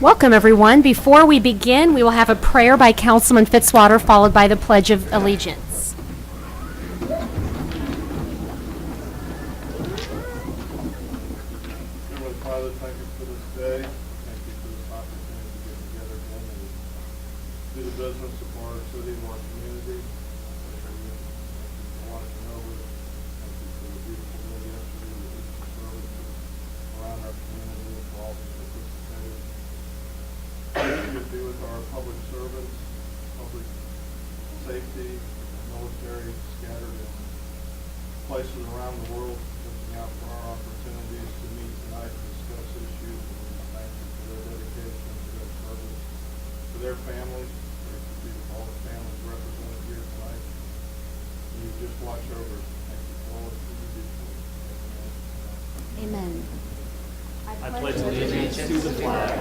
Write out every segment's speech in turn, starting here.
Welcome, everyone. Before we begin, we will have a prayer by Councilman Fitzwater, followed by the Pledge of Allegiance. Heavenly Father, thank you for this day. Thank you for this opportunity to get together again and do the business of our city and our community. Thank you for watching over us. Thank you for the beautiful day yesterday, the beautiful services around our community, and for all the participated. Thank you to be with our public servants, public safety, military scattered in places around the world, looking out for our opportunities to meet tonight and discuss issues. And thank you for their dedication to their service, to their families. Thank you to all the families represented here tonight. You just watch over us. Thank you for all that you do for us. Amen. I pledge allegiance to the flag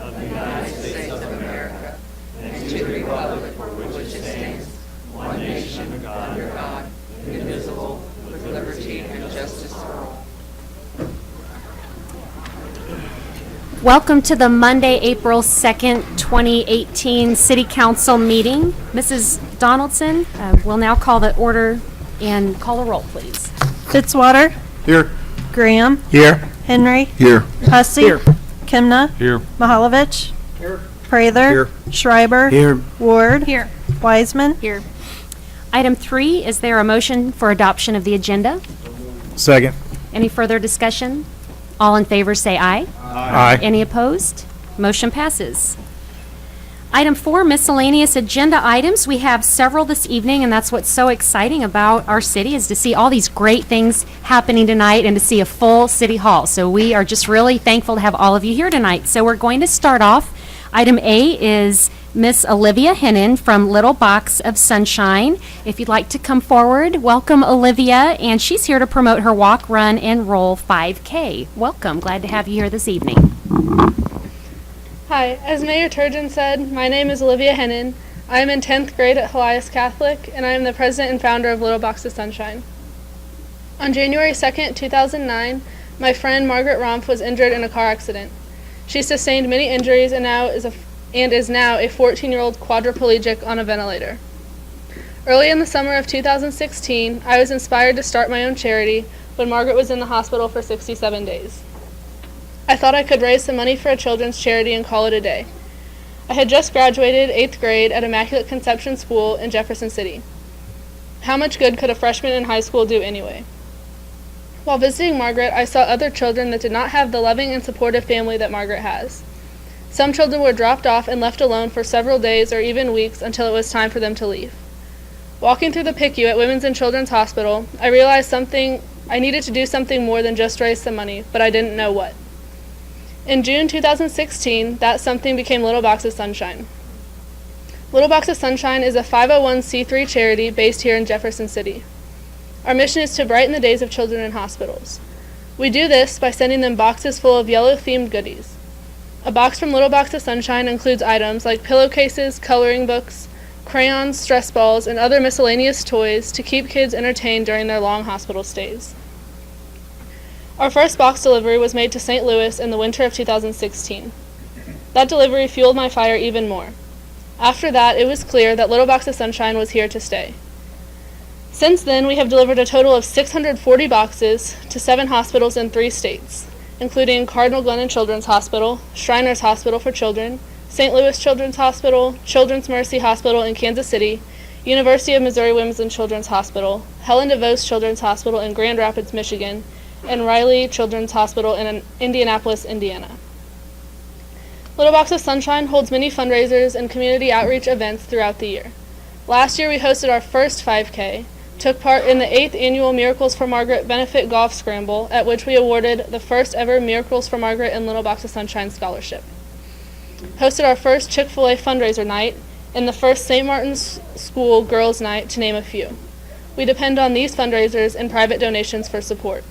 of the United States of America and to the republic for which it stands, one nation under God, indivisible, with liberty and justice for all. Welcome to the Monday, April 2nd, 2018 City Council meeting. Mrs. Donaldson will now call the order and call a roll, please. Fitzwater. Here. Graham. Here. Henry. Here. Hussey. Here. Kimna. Here. Mahalovich. Here. Prather. Here. Schreiber. Here. Ward. Here. Wiseman. Here. Item 3, is there a motion for adoption of the agenda? Second. Any further discussion? All in favor say aye. Aye. Any opposed? Motion passes. Item 4, miscellaneous agenda items. We have several this evening, and that's what's so exciting about our city is to see all these great things happening tonight and to see a full city hall. So we are just really thankful to have all of you here tonight. So we're going to start off. Item A is Miss Olivia Hennon from Little Box of Sunshine. If you'd like to come forward, welcome Olivia, and she's here to promote her walk, run, and roll 5K. Welcome. Glad to have you here this evening. Hi, as Mayor Turgeon said, my name is Olivia Hennon. I am in 10th grade at Helias Catholic, and I am the president and founder of Little Box of Sunshine. On January 2nd, 2009, my friend Margaret Rompf was injured in a car accident. She sustained many injuries and is now a 14-year-old quadriplegic on a ventilator. Early in the summer of 2016, I was inspired to start my own charity when Margaret was in the hospital for 67 days. I thought I could raise some money for a children's charity and call it a day. I had just graduated 8th grade at Immaculate Conception School in Jefferson City. How much good could a freshman in high school do anyway? While visiting Margaret, I saw other children that did not have the loving and supportive family that Margaret has. Some children were dropped off and left alone for several days or even weeks until it was time for them to leave. Walking through the PICU at Women's and Children's Hospital, I realized I needed to do something more than just raise some money, but I didn't know what. In June 2016, that something became Little Box of Sunshine. Little Box of Sunshine is a 501c3 charity based here in Jefferson City. Our mission is to brighten the days of children in hospitals. We do this by sending them boxes full of yellow-themed goodies. A box from Little Box of Sunshine includes items like pillowcases, coloring books, crayons, stress balls, and other miscellaneous toys to keep kids entertained during their long hospital stays. Our first box delivery was made to St. Louis in the winter of 2016. That delivery fueled my fire even more. After that, it was clear that Little Box of Sunshine was here to stay. Since then, we have delivered a total of 640 boxes to 7 hospitals in 3 states, including Cardinal Glennon Children's Hospital, Shriners Hospital for Children, St. Louis Children's Hospital, Children's Mercy Hospital in Kansas City, University of Missouri Women's and Children's Hospital, Helen DeVos Children's Hospital in Grand Rapids, Michigan, and Riley Children's Hospital in Indianapolis, Indiana. Little Box of Sunshine holds many fundraisers and community outreach events throughout the year. Last year we hosted our first 5K, took part in the 8th annual Miracles for Margaret Benefit Golf Scramble, at which we awarded the first ever Miracles for Margaret and Little Box of Sunshine Scholarship. Hosted our first Chick-fil-A fundraiser night and the first St. Martin's School Girls Night, to name a few. We depend on these fundraisers and private donations for support.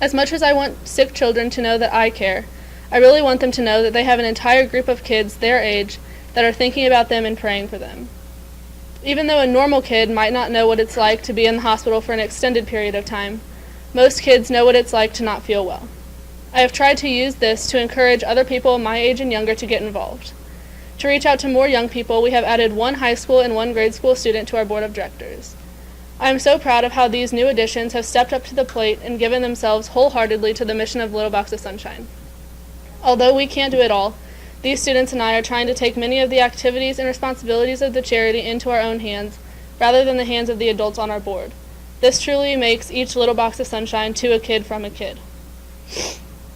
As much as I want sick children to know that I care, I really want them to know that they have an entire group of kids their age that are thinking about them and praying for them. Even though a normal kid might not know what it's like to be in the hospital for an extended period of time, most kids know what it's like to not feel well. I have tried to use this to encourage other people my age and younger to get involved. To reach out to more young people, we have added 1 high school and 1 grade school student to our board of directors. I am so proud of how these new additions have stepped up to the plate and given themselves wholeheartedly to the mission of Little Box of Sunshine. Although we can't do it all, these students and I are trying to take many of the activities and responsibilities of the charity into our own hands, rather than the hands of the adults on our board. This truly makes each Little Box of Sunshine to a kid from a kid.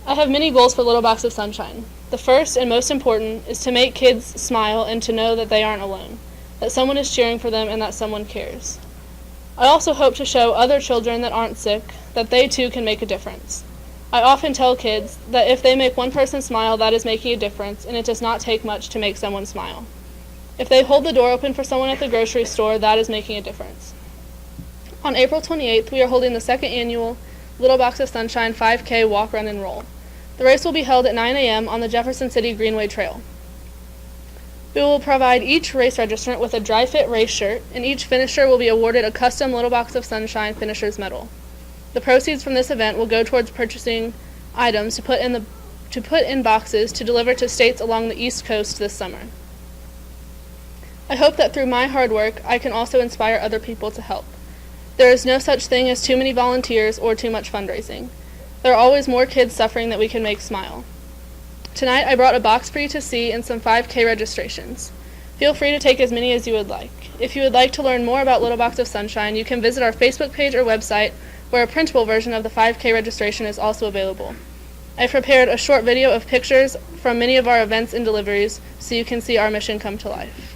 I have many goals for Little Box of Sunshine. The first and most important is to make kids smile and to know that they aren't alone, that someone is cheering for them and that someone cares. I also hope to show other children that aren't sick that they too can make a difference. I often tell kids that if they make one person smile, that is making a difference, and it does not take much to make someone smile. If they hold the door open for someone at the grocery store, that is making a difference. On April 28th, we are holding the 2nd annual Little Box of Sunshine 5K Walk, Run, and Roll. The race will be held at 9 a.m. on the Jefferson City Greenway Trail. We will provide each race registrant with a dry fit race shirt, and each finisher will be awarded a custom Little Box of Sunshine finisher's medal. The proceeds from this event will go towards purchasing items to put in boxes to deliver to states along the East Coast this summer. I hope that through my hard work, I can also inspire other people to help. There is no such thing as too many volunteers or too much fundraising. There are always more kids suffering that we can make smile. Tonight I brought a box for you to see and some 5K registrations. Feel free to take as many as you would like. If you would like to learn more about Little Box of Sunshine, you can visit our Facebook page or website, where a printable version of the 5K registration is also available. I've prepared a short video of pictures from many of our events and deliveries so you can see our mission come to life.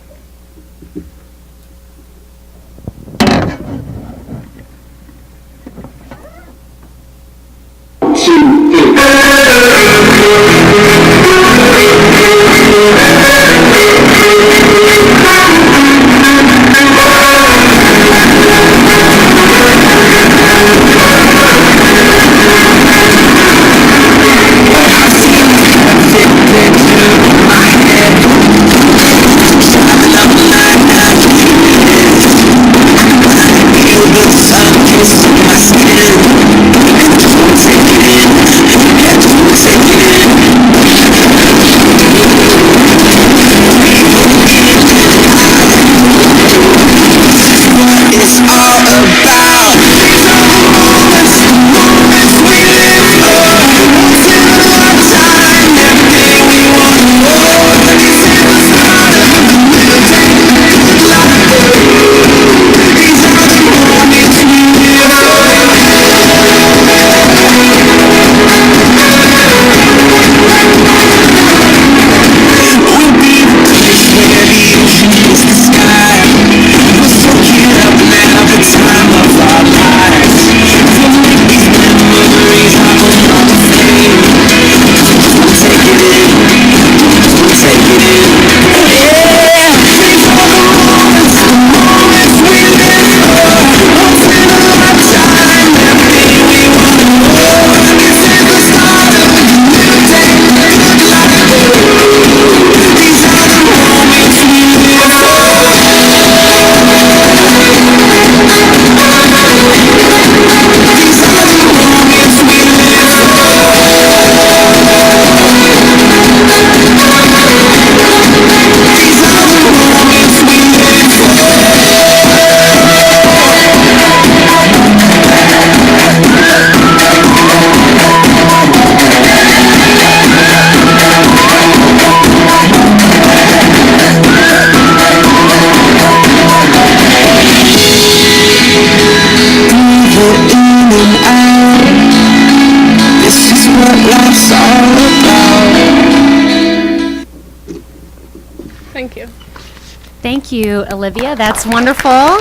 Thank you, Olivia. That's wonderful.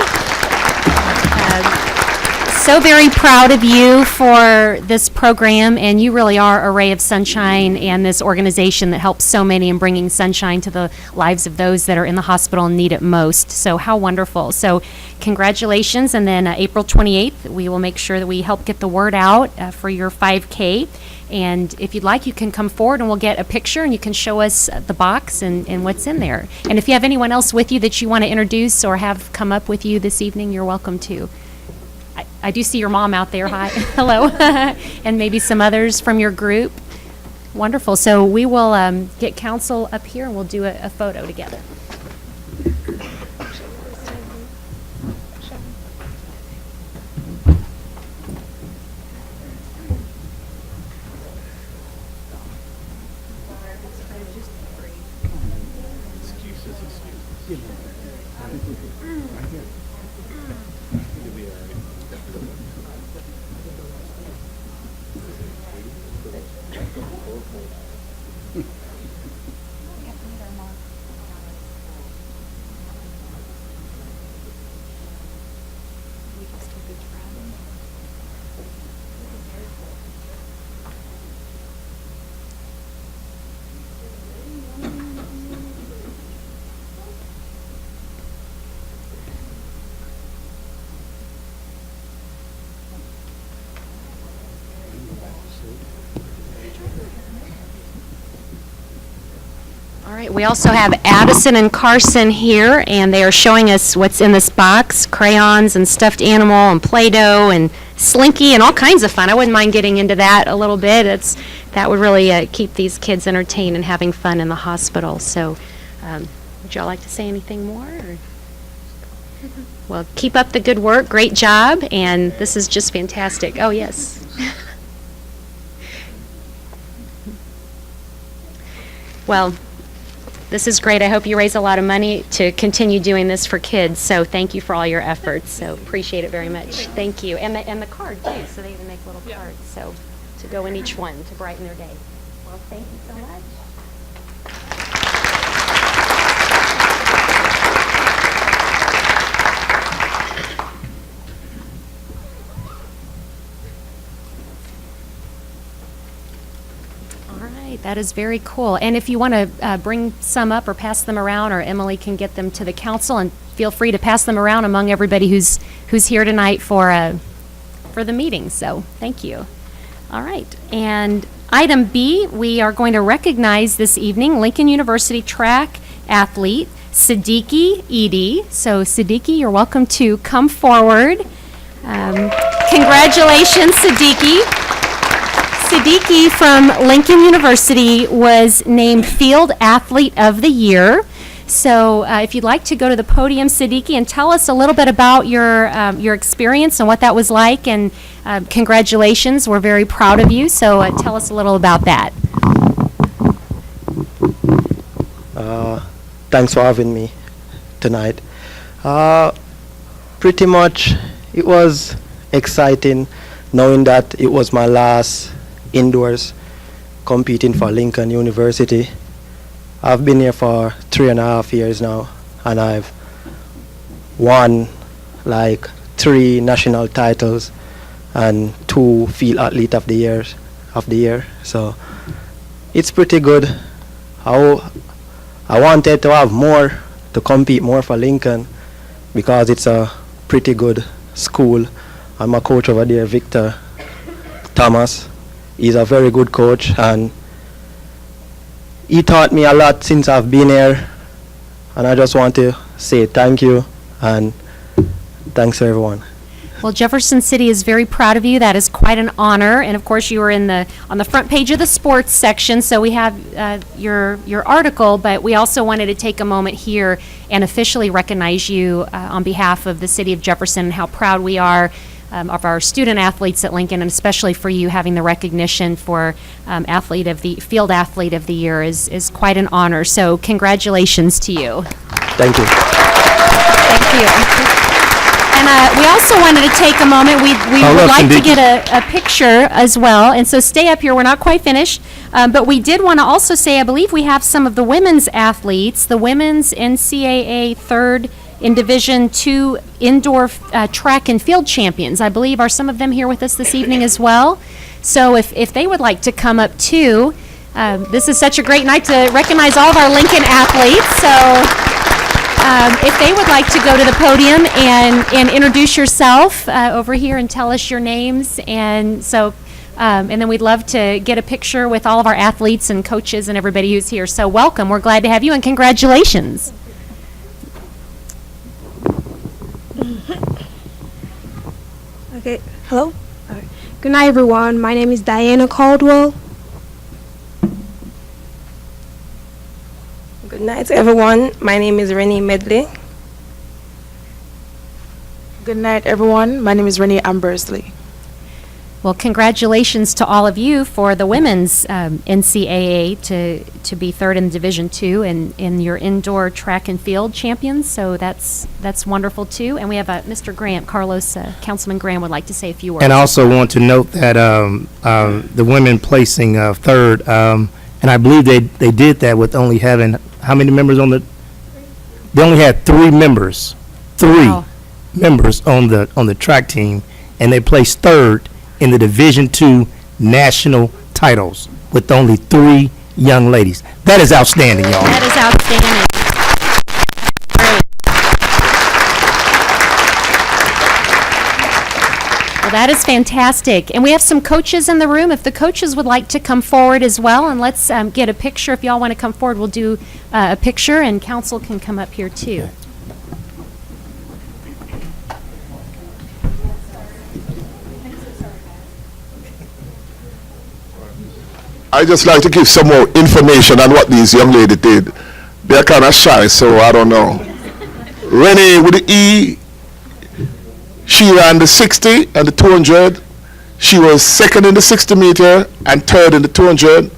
So very proud of you for this program, and you really are a ray of sunshine and this organization that helps so many in bringing sunshine to the lives of those that are in the hospital and need it most. So how wonderful. So congratulations, and then April 28th, we will make sure that we help get the word out for your 5K. And if you'd like, you can come forward and we'll get a picture and you can show us the box and what's in there. And if you have anyone else with you that you want to introduce or have come up with you this evening, you're welcome to. I do see your mom out there. Hi. Hello. And maybe some others from your group. Wonderful. So we will get council up here and we'll do a photo together. All right, we also have Addison and Carson here, and they are showing us what's in this box, crayons and stuffed animal and Play-Doh and Slinky and all kinds of fun. I wouldn't mind getting into that a little bit. That would really keep these kids entertained and having fun in the hospital. So would y'all like to say anything more? Or? Well, keep up the good work. Great job, and this is just fantastic. Oh, yes. Well, this is great. I hope you raise a lot of money to continue doing this for kids. So thank you for all your efforts. So appreciate it very much. Thank you. And the card too. So they even make little cards. So to go in each one to brighten their day. Well, thank you so much. That is very cool. And if you want to bring some up or pass them around, or Emily can get them to the council, and feel free to pass them around among everybody who's here tonight for the meeting. So thank you. All right. And item B, we are going to recognize this evening Lincoln University track athlete Siddiqui Edie. So Siddiqui, you're welcome to come forward. Congratulations, Siddiqui. Siddiqui from Lincoln University was named Field Athlete of the Year. So if you'd like to go to the podium, Siddiqui, and tell us a little bit about your experience and what that was like, and congratulations, we're very proud of you. So tell us a little about that. Thanks for having me tonight. Pretty much it was exciting knowing that it was my last indoors competing for Lincoln University. I've been here for 3.5 years now, and I've won like 3 national titles and 2 Field Athlete of the year. So it's pretty good. I wanted to have more, to compete more for Lincoln, because it's a pretty good school. I'm a coach over there, Victor Thomas. He's a very good coach, and he taught me a lot since I've been here, and I just want to say thank you, and thanks to everyone. Well, Jefferson City is very proud of you. That is quite an honor. And of course, you were on the front page of the sports section, so we have your article, but we also wanted to take a moment here and officially recognize you on behalf of the city of Jefferson, and how proud we are of our student athletes at Lincoln, and especially for you having the recognition for Field Athlete of the Year is quite an honor. So congratulations to you. Thank you. Thank you. And we also wanted to take a moment, we Oh, would look, like to indeed. get a picture as well, and so stay up here, we're not quite finished, but we did want to also say, I believe we have some of the women's athletes, the women's NCAA third in Division II indoor track and field champions, I believe, are some of them here with us this evening as well. So if they would like to come up too, this is such a great night to recognize all of our Lincoln athletes, so if they would like to go to the podium and introduce yourself over here and tell us your names, and so, and then we'd love to get a picture with all of our athletes and coaches and everybody who's here. So welcome, we're glad to have you, and congratulations. Okay, hello? Alright. Good night, everyone. My name is Diana Caldwell. Good night, everyone. My name is Renee Medley. Good night, everyone. My name is Renee Ambersley. Well, congratulations to all of you for the women's NCAA to be third in Division II and in your indoor track and field champions. So that's wonderful too. And we have Mr. Grant, Carlos, Councilman Graham would like to say a few words. And I also want to note that the women placing third, and I believe they did that with only having, how many members on the? They only had three members Wow. on the track team, and they placed third in the Division II national titles with only 3 young ladies. That is outstanding, y'all. That is outstanding. Great. Well, that is fantastic. And we have some coaches in the room. If the coaches would like to come forward as well, and let's get a picture. If y'all want to come forward, we'll do a picture, and council can come up here too. I just like to give some more information on what these young ladies did. They're kind of shy, so I don't know. Renee with the E, she ran the 60 and the 200. She was second in the 60 meter and third in the 200.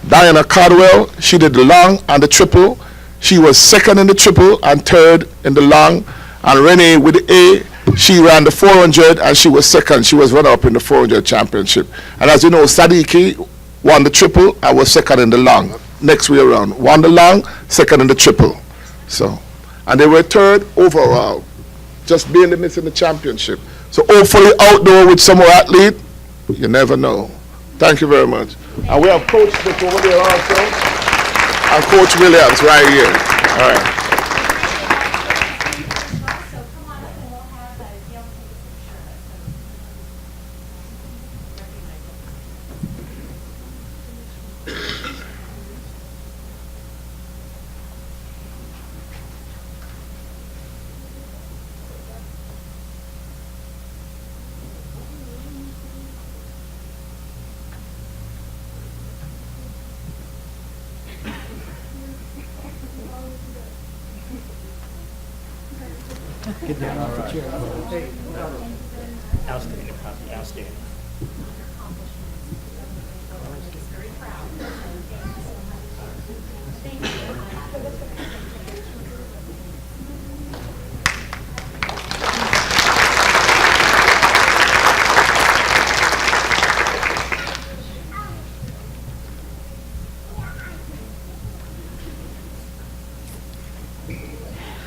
Diana Caldwell, she did the long and the triple. She was second in the triple and third in the long. And Renee with the A, she ran the 400 and she was second. She was runner-up in the 400 championship. And as you know, Sadiki won the triple and was second in the long. Next way around, won the long, second in the triple. So, and they were third overall, just barely missing the championship. So hopefully outdoor with some more athlete, you never know. Thank you very much. And we have Coach Smith over there also, and Coach Williams right here. All right. Outstanding, outstanding.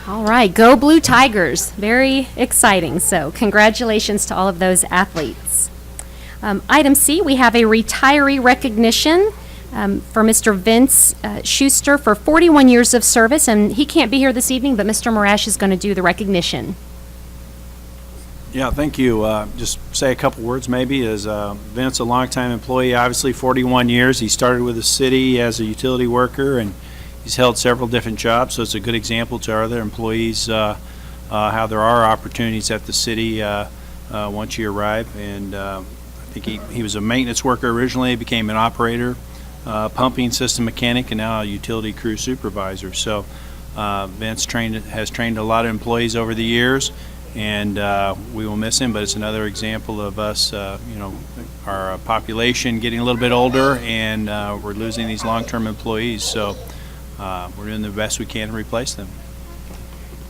All right, go Blue Tigers. Very exciting. So congratulations to all of those athletes. Item C, we have a retiree recognition for Mr. Vince Schuster for 41 years of service. And he can't be here this evening, but Mr. Morash is going to do the recognition. Yeah, thank you. Just say a couple words maybe. As Vince, a longtime employee, obviously 41 years. He started with the city as a utility worker, and he's held several different jobs, so it's a good example to our other employees how there are opportunities at the city once you arrive. And I think he was a maintenance worker originally, became an operator, pumping system mechanic, and now a utility crew supervisor. So Vince has trained a lot of employees over the years, and we will miss him, but it's another example of us, our population getting a little bit older, and we're losing these long-term employees. So we're doing the best we can to replace them.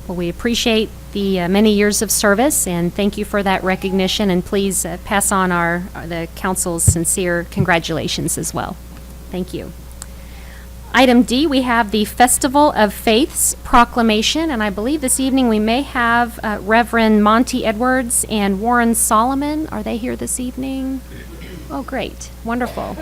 Well, we appreciate the many years of service, and thank you for that recognition, and please pass on the council's sincere congratulations as well. Thank you. Item D, we have the Festival of Faiths proclamation, and I believe this evening we may have Reverend Monty Edwards and Warren Solomon. Are they here this evening? Oh, great. Wonderful.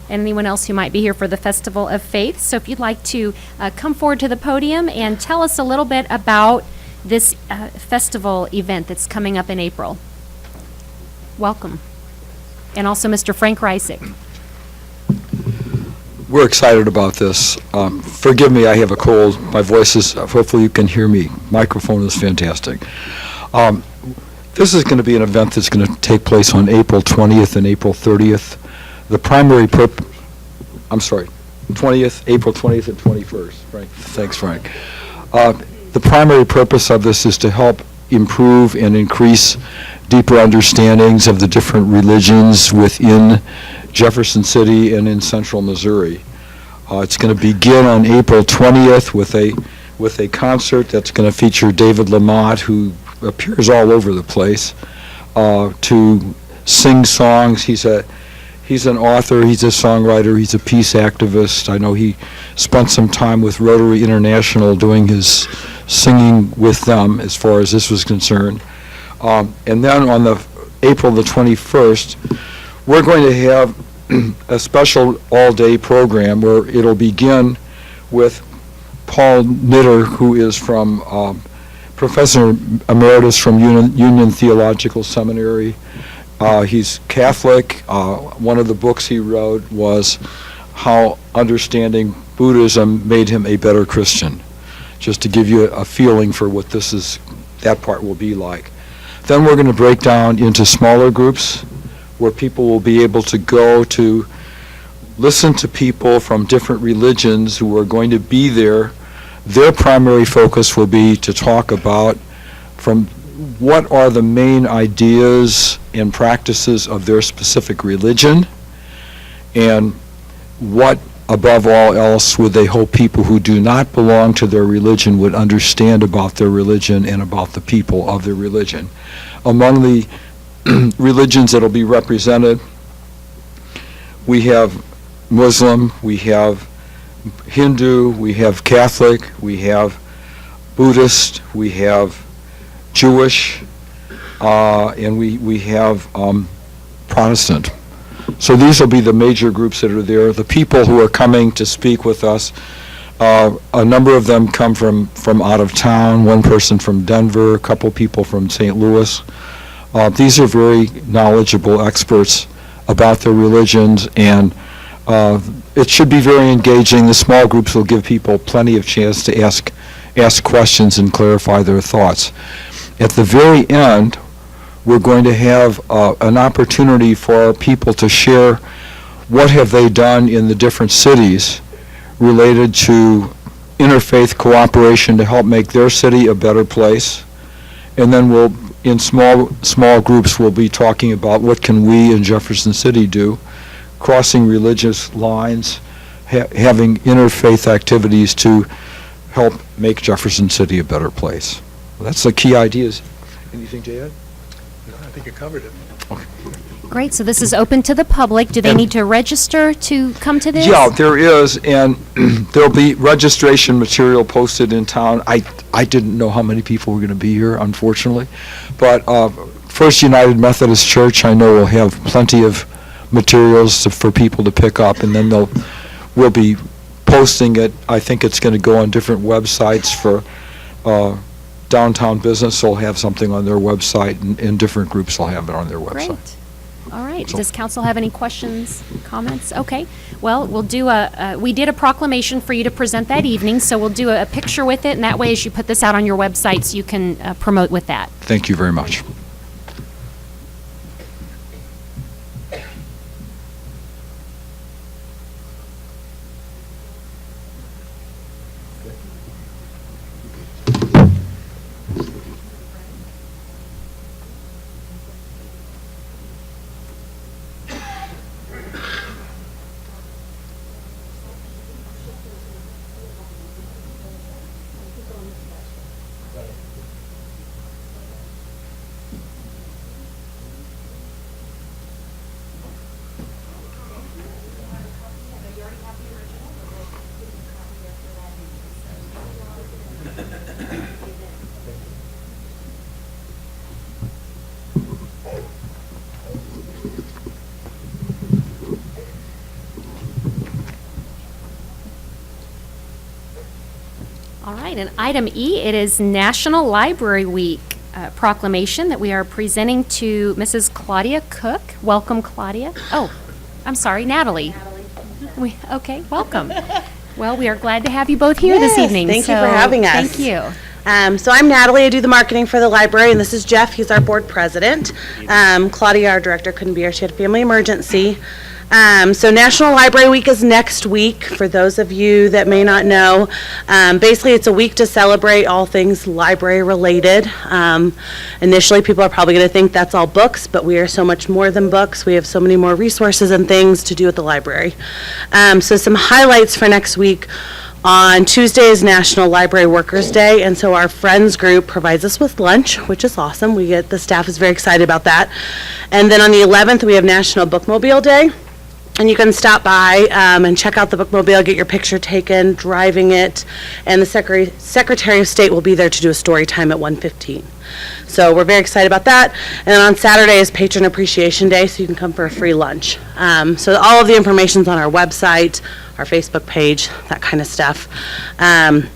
Anyone else who might be here for the Festival of Faith. So if you'd like to come forward to the podium and tell us a little bit about this festival event that's coming up in April. Welcome. And also Mr. Frank Reisig. We're excited about this. Forgive me, I have a cold. My voice is, hopefully you can hear me. Microphone is fantastic. This is going to be an event that's going to take place on April 20th and April 30th. The primary I'm sorry, 20th, April 20th and 21st. Frank, thanks, Frank. The primary purpose of this is to help improve and increase deeper understandings of the different religions within Jefferson City and in central Missouri. It's going to begin on April 20th with a concert that's going to feature David Lamont, who appears all over the place, to sing songs. He's an author, he's a songwriter, he's a peace activist. I know he spent some time with Rotary International doing his singing with them as far as this was concerned. And then on April the 21st, we're going to have a special all-day program where it'll begin with Paul Knitter, who is from Professor Emeritus from Union Theological Seminary. He's Catholic. One of the books he wrote was How Understanding Buddhism Made Him a Better Christian, just to give you a feeling for what that part will be like. Then we're going to break down into smaller groups where people will be able to go to listen to people from different religions who are going to be there. Their primary focus will be to talk about from what are the main ideas and practices of their specific religion, and what, above all else, would they hope people who do not belong to their religion would understand about their religion and about the people of their religion. Among the religions that will be represented, we have Muslim, we have Hindu, we have Catholic, we have Buddhist, we have Jewish, and we have Protestant. So these will be the major groups that are there. The people who are coming to speak with us, a number of them come from out of town, one person from Denver, a couple people from St. Louis. These are very knowledgeable experts about their religions, and it should be very engaging. The small groups will give people plenty of chance to ask questions and clarify their thoughts. At the very end, we're going to have an opportunity for people to share what have they done in the different cities related to interfaith cooperation to help make their city a better place. And then in small groups, we'll be talking about what can we in Jefferson City do, crossing religious lines, having interfaith activities to help make Jefferson City a better place. That's the key ideas. Anything to add? No, I think you covered it. Okay. Great, so this is open to the public. Do they need to register to come to this? Yeah, there is, and there'll be registration material posted in town. I didn't know how many people were going to be here, unfortunately, but First United Methodist Church, I know, will have plenty of materials for people to pick up, and then we'll be posting it. I think it's going to go on different websites for downtown business. Will have something on their website, and different groups will have it on their website. Great. All right. Does council have any questions, comments? Okay. Well, we'll do we did a proclamation for you to present that evening, so we'll do a picture with it, and that way as you put this out on your websites, you can promote with that. Thank you very much. right, and item E, it is National Library Week proclamation that we are presenting to Mrs. Claudia Cook. Welcome, Claudia. Oh, I'm sorry, Natalie. Okay, welcome. Well, we are glad to have you both here this evening. Thank you for having us. Thank you. So I'm Natalie. I do the marketing for the library, and this is Jeff. He's our board president. Claudia, our director, couldn't be here. She had a family emergency. So National Library Week is next week, for those of you that may not know. Basically, it's a week to celebrate all things library related. Initially, people are probably going to think that's all books, but we are so much more than books. We have so many more resources and things to do at the library. So some highlights for next week. On Tuesday is National Library Workers Day, and so our Friends group provides us with lunch, which is awesome. The staff is very excited about that. And then on the 11th, we have National Bookmobile Day. And you can stop by and check out the bookmobile, get your picture taken, driving it, and the Secretary of State will be there to do a story time at 1:15. So we're very excited about that. And then on Saturday is Patron Appreciation Day, so you can come for a free lunch. So all of the information's on our website, our Facebook page, that kind of stuff. And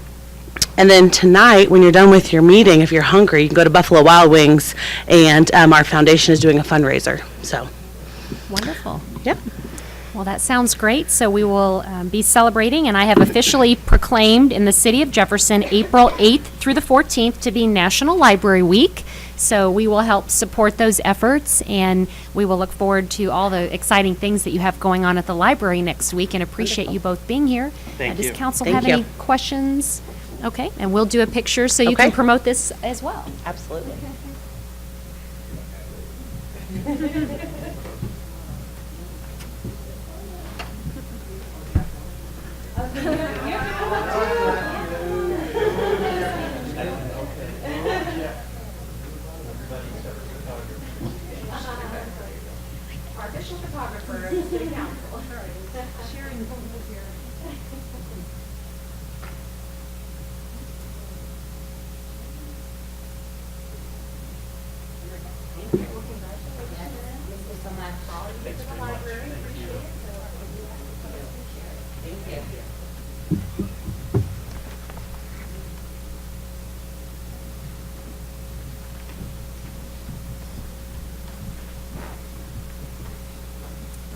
then tonight, when you're done with your meeting, if you're hungry, you can go to Buffalo Wild Wings, and our foundation is doing a fundraiser. So, Wonderful. Yep. Well, that sounds great. So we will be celebrating, and I have officially proclaimed in the city of Jefferson April 8th through the 14th to be National Library Week. So we will help support those efforts, and we will look forward to all the exciting things that you have going on at the library next week, and appreciate you both being here. Thank you. Does council Thank have you. any questions? Okay, and we'll do a picture so you can Okay. promote this as well. Absolutely. Our official photographer of the city council. Sharing the photos here.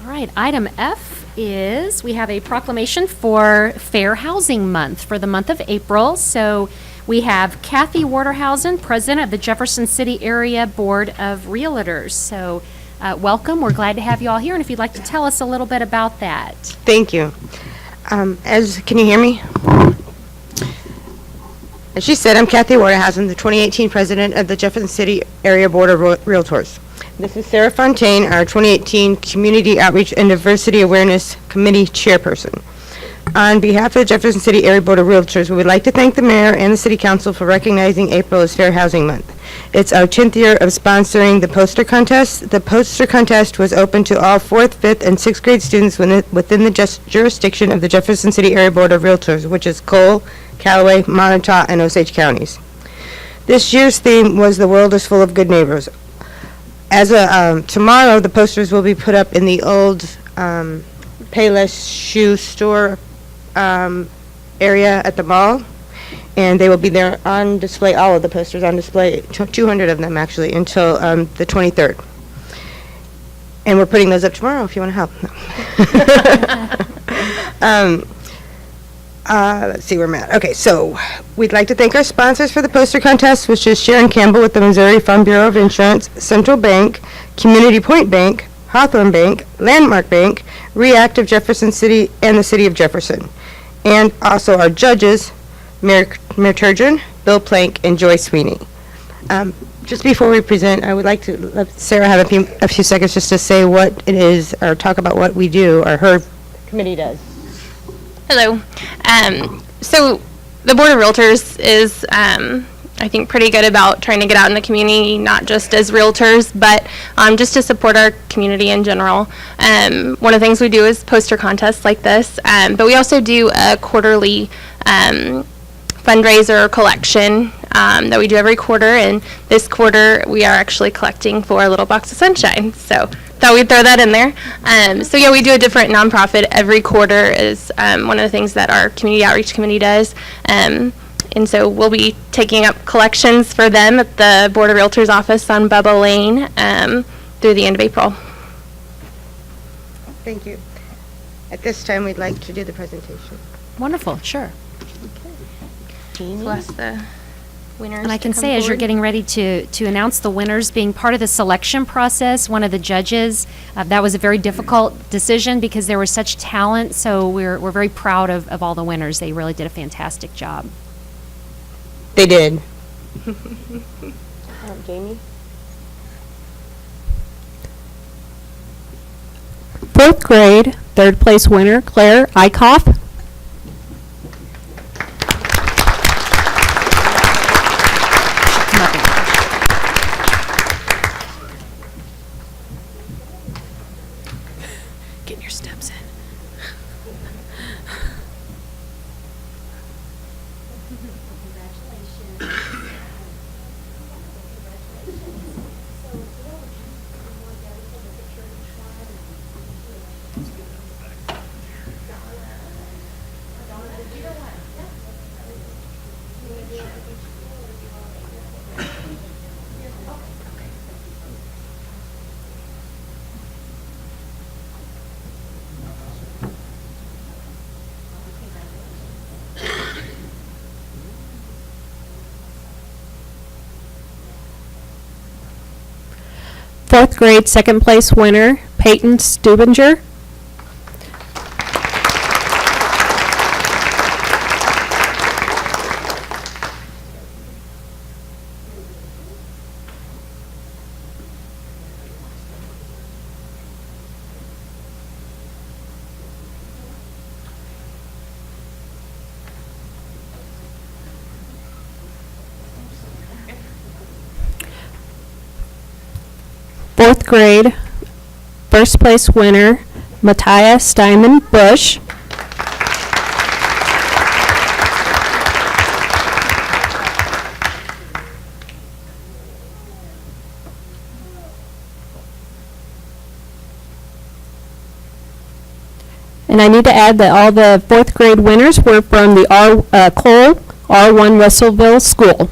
All right, item F is, we have a proclamation for Fair Housing Month for the month of April. So we have Kathy Waterhausen, President of the Jefferson City Area Board of Realtors. So welcome, we're glad to have you all here, and if you'd like to tell us a little bit about that. Thank you. Can you hear me? As she said, I'm Kathy Waterhausen, the 2018 President of the Jefferson City Area Board of Realtors. This is Sarah Fontaine, our 2018 Community Outreach and Diversity Awareness Committee Chairperson. On behalf of the Jefferson City Area Board of Realtors, we would like to thank the Mayor and the City Council for recognizing April as Fair Housing Month. It's our 10th year of sponsoring the poster contest. The poster contest was open to all 4th, 5th, and 6th grade students within the jurisdiction of the Jefferson City Area Board of Realtors, which is Cole, Callaway, Montauk, and Osage counties. This year's theme was "The World is Full of Good Neighbors." As tomorrow, the posters will be put up in the old Payless Shoe Store area at the mall, and they will be there on display, all of the posters on display, 200 of them actually, until the 23rd. And we're putting those up tomorrow if you want to help. Let's see where I'm at. Okay, so we'd like to thank our sponsors for the poster contest, which is Sharon Campbell with the Missouri Farm Bureau of Insurance, Central Bank, Community Point Bank, Hawthorne Bank, Landmark Bank, React of Jefferson City, and the City of Jefferson. And also our judges, Mayor Turgeon, Bill Plank, and Joy Sweeney. Just before we present, I would like to let Sarah have a few seconds just to say what it is, or talk about what we do, or her committee does. Hello. So the Board of Realtors is, I think, pretty good about trying to get out in the community, not just as realtors, but just to support our community in general. One of the things we do is poster contests like this, but we also do a quarterly fundraiser collection that we do every quarter, and this quarter we are actually collecting for a little box of sunshine. So thought we'd throw that in there. So yeah, we do a different nonprofit every quarter is one of the things that our community outreach committee does. And so we'll be taking up collections for them at the Board of Realtors office on Bubba Lane through the end of April. Thank you. At this time, we'd like to do the presentation. Wonderful, sure. We'll ask the winners And I to can come say, as you're forward. getting ready to announce the winners, being part of the selection process, one of the judges, that was a very difficult decision because there was such talent, so we're very proud of all the winners. They really did a fantastic job. They did. Jamie? Fourth grade, third place winner, Claire Eichhoff. Getting your steps in. Fourth grade, second place winner, Peyton Stubinger. Fourth grade, first place winner, Matthias Steinman Bush. And I need to add that all the fourth grade winners were from the Cole R1 Russellville School.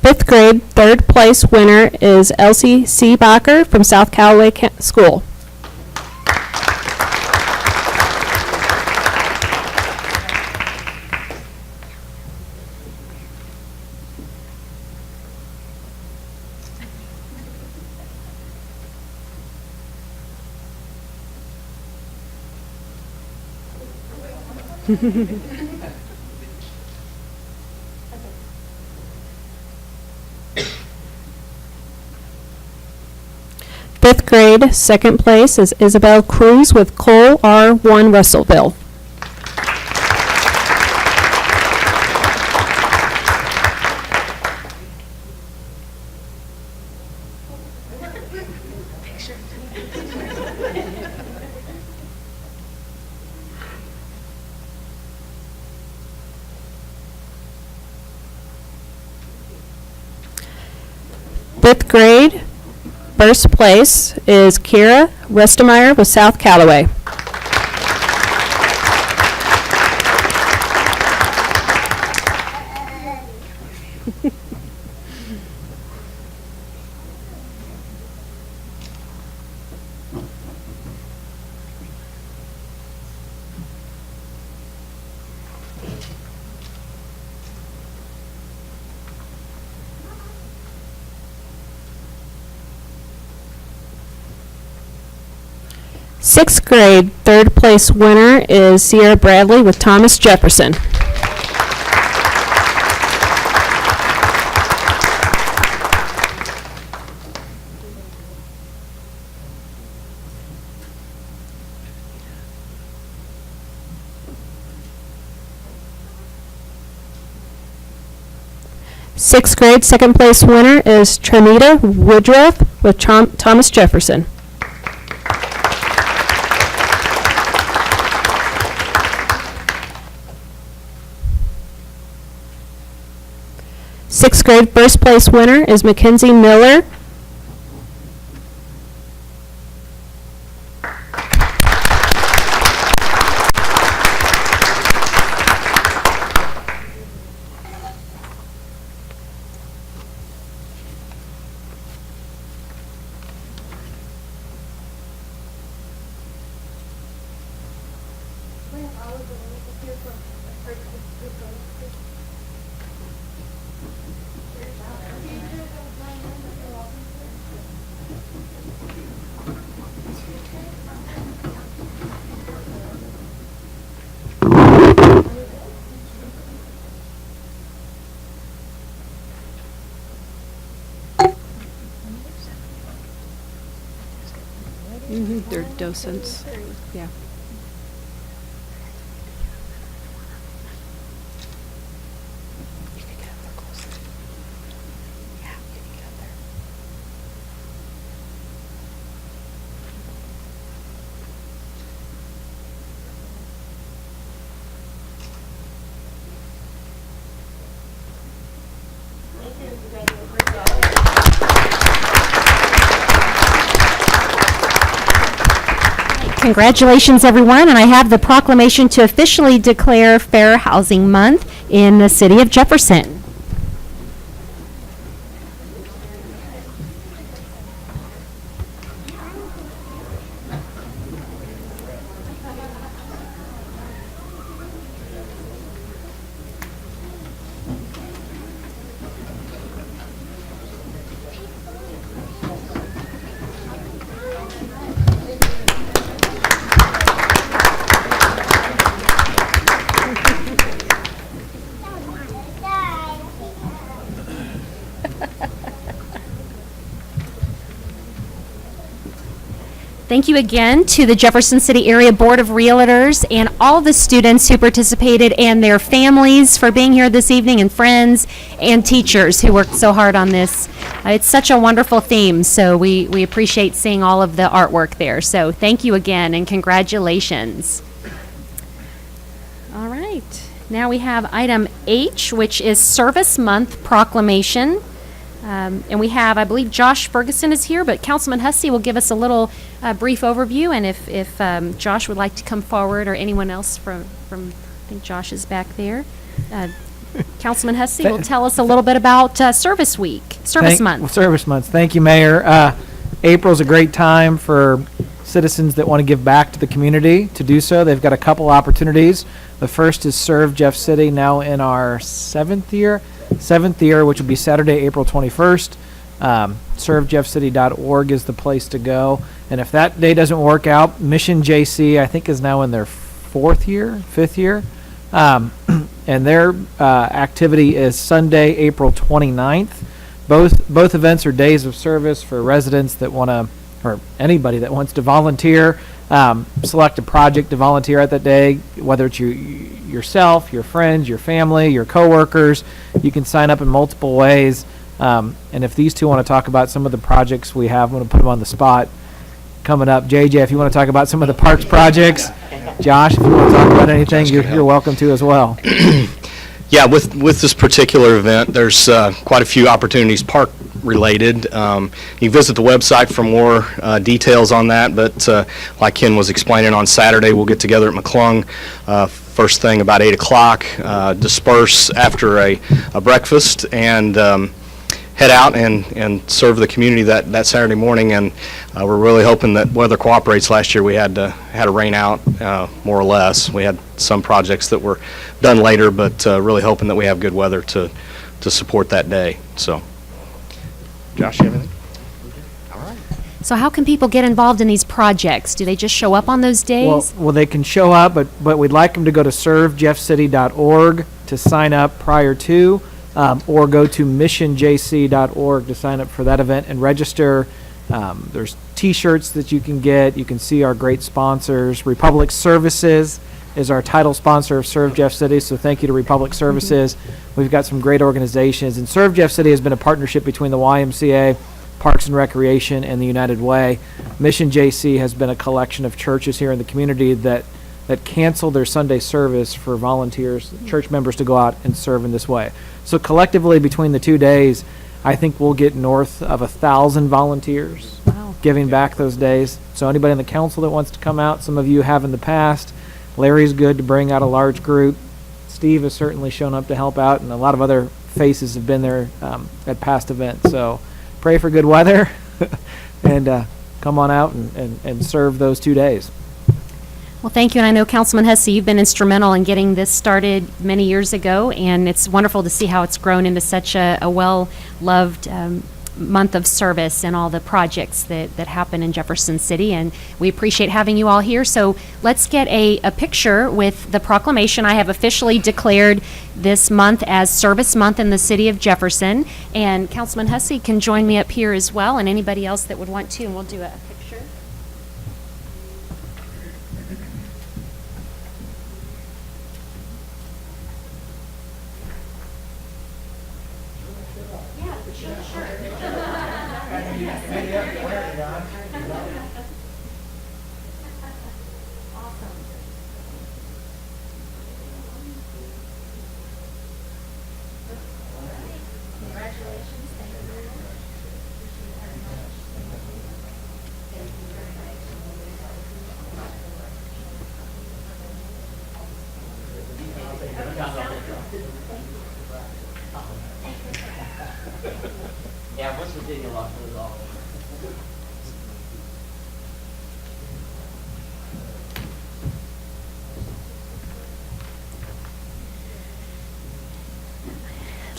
Fifth grade, third place winner is Elsie Seebacher from South Callaway School. Fifth grade, second place is Isabel Cruz with Cole R1 Russellville. Fifth grade, first place is Kira Restemeyer with South Callaway. Sixth grade, third place winner is Sierra Bradley with Thomas Jefferson. Sixth grade, second place winner is Trinita Woodruff with Thomas Jefferson. Sixth grade first place winner is Mackenzie Miller. They're docents. Yeah. Congratulations, everyone, and I have the proclamation to officially declare Fair Housing Month in the city of Jefferson. Thank you again to the Jefferson City Area Board of Realtors and all the students who participated and their families for being here this evening, and friends and teachers who worked so hard on this. It's such a wonderful theme, so we appreciate seeing all of the artwork there. So thank you again and congratulations. All right, now we have item H, which is Service Month Proclamation. And we have, I believe, Josh Ferguson is here, but Councilman Hussey will give us a little brief overview. And if Josh would like to come forward, or anyone else from I think Josh is back there. Councilman Hussey will tell us a little bit about Service Week, Service Month. Service Month. Thank you, Mayor. April's a great time for citizens that want to give back to the community to do so. They've got a couple opportunities. The first is Serve Jeff City, now in our seventh year, which will be Saturday, April 21st. ServeJeffCity.org is the place to go. And if that day doesn't work out, Mission JC, I think, is now in their fifth year. And their activity is Sunday, April 29th. Both events are days of service for residents that want to, or anybody that wants to volunteer. Select a project to volunteer at that day, whether it's yourself, your friends, your family, your coworkers. You can sign up in multiple ways. And if these two want to talk about some of the projects we have, I'm going to put them on the spot coming up. JJ, if you want to talk about some of the parks projects. Josh, if you want to talk about anything, you're welcome to as well. Yeah, with this particular event, there's quite a few opportunities park related. You can visit the website for more details on that, but like Ken was explaining, on Saturday we'll get together at McClung first thing about 8 o'clock, disperse after a breakfast, and head out and serve the community that Saturday morning. And we're really hoping that weather cooperates. Last year we had to rain out more or less. We had some projects that were done later, but really hoping that we have good weather to support that day. So, Josh, you have anything? All right. So how can people get involved in these projects? Do they just show up on those days? Well, they can show up, but we'd like them to go to ServeJeffCity.org to sign up prior to, or go to MissionJC.org to sign up for that event and register. There's T-shirts that you can get. You can see our great sponsors. Republic Services is our title sponsor of Serve Jeff City, so thank you to Republic Services. We've got some great organizations, and Serve Jeff City has been a partnership between the YMCA, Parks and Recreation, and the United Way. Mission JC has been a collection of churches here in the community that cancel their Sunday service for volunteers, church members, to go out and serve in this way. So collectively, between the 2 days, I think we'll get north of 1,000 volunteers giving back those days. So anybody on the council that wants to come out, some of you have in the past. Larry's good to bring out a large group. Steve has certainly shown up to help out, and a lot of other faces have been there at past events. So pray for good weather and come on out and serve those 2 days. Well, thank you, and I know Councilman Hussey, you've been instrumental in getting this started many years ago, and it's wonderful to see how it's grown into such a well-loved month of service and all the projects that happen in Jefferson City, and we appreciate having you all here. So let's get a picture with the proclamation. I have officially declared this month as Service Month in the city of Jefferson, and Councilman Hussey can join me up here as well, and anybody else that would want to, and we'll do a picture. Yeah, once Virginia lost it all.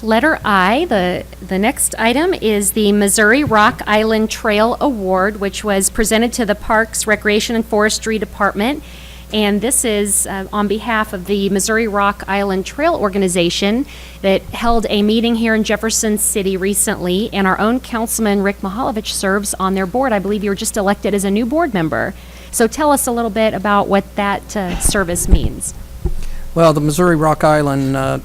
Letter I, the next item is the Missouri Rock Island Trail Award, which was presented to the Parks, Recreation, and Forestry Department. And this is on behalf of the Missouri Rock Island Trail Organization that held a meeting here in Jefferson City recently, and our own councilman, Rick Mihalovich, serves on their board. I believe you were just elected as a new board member. So tell us a little bit about what that service means. Well, the Missouri Rock Island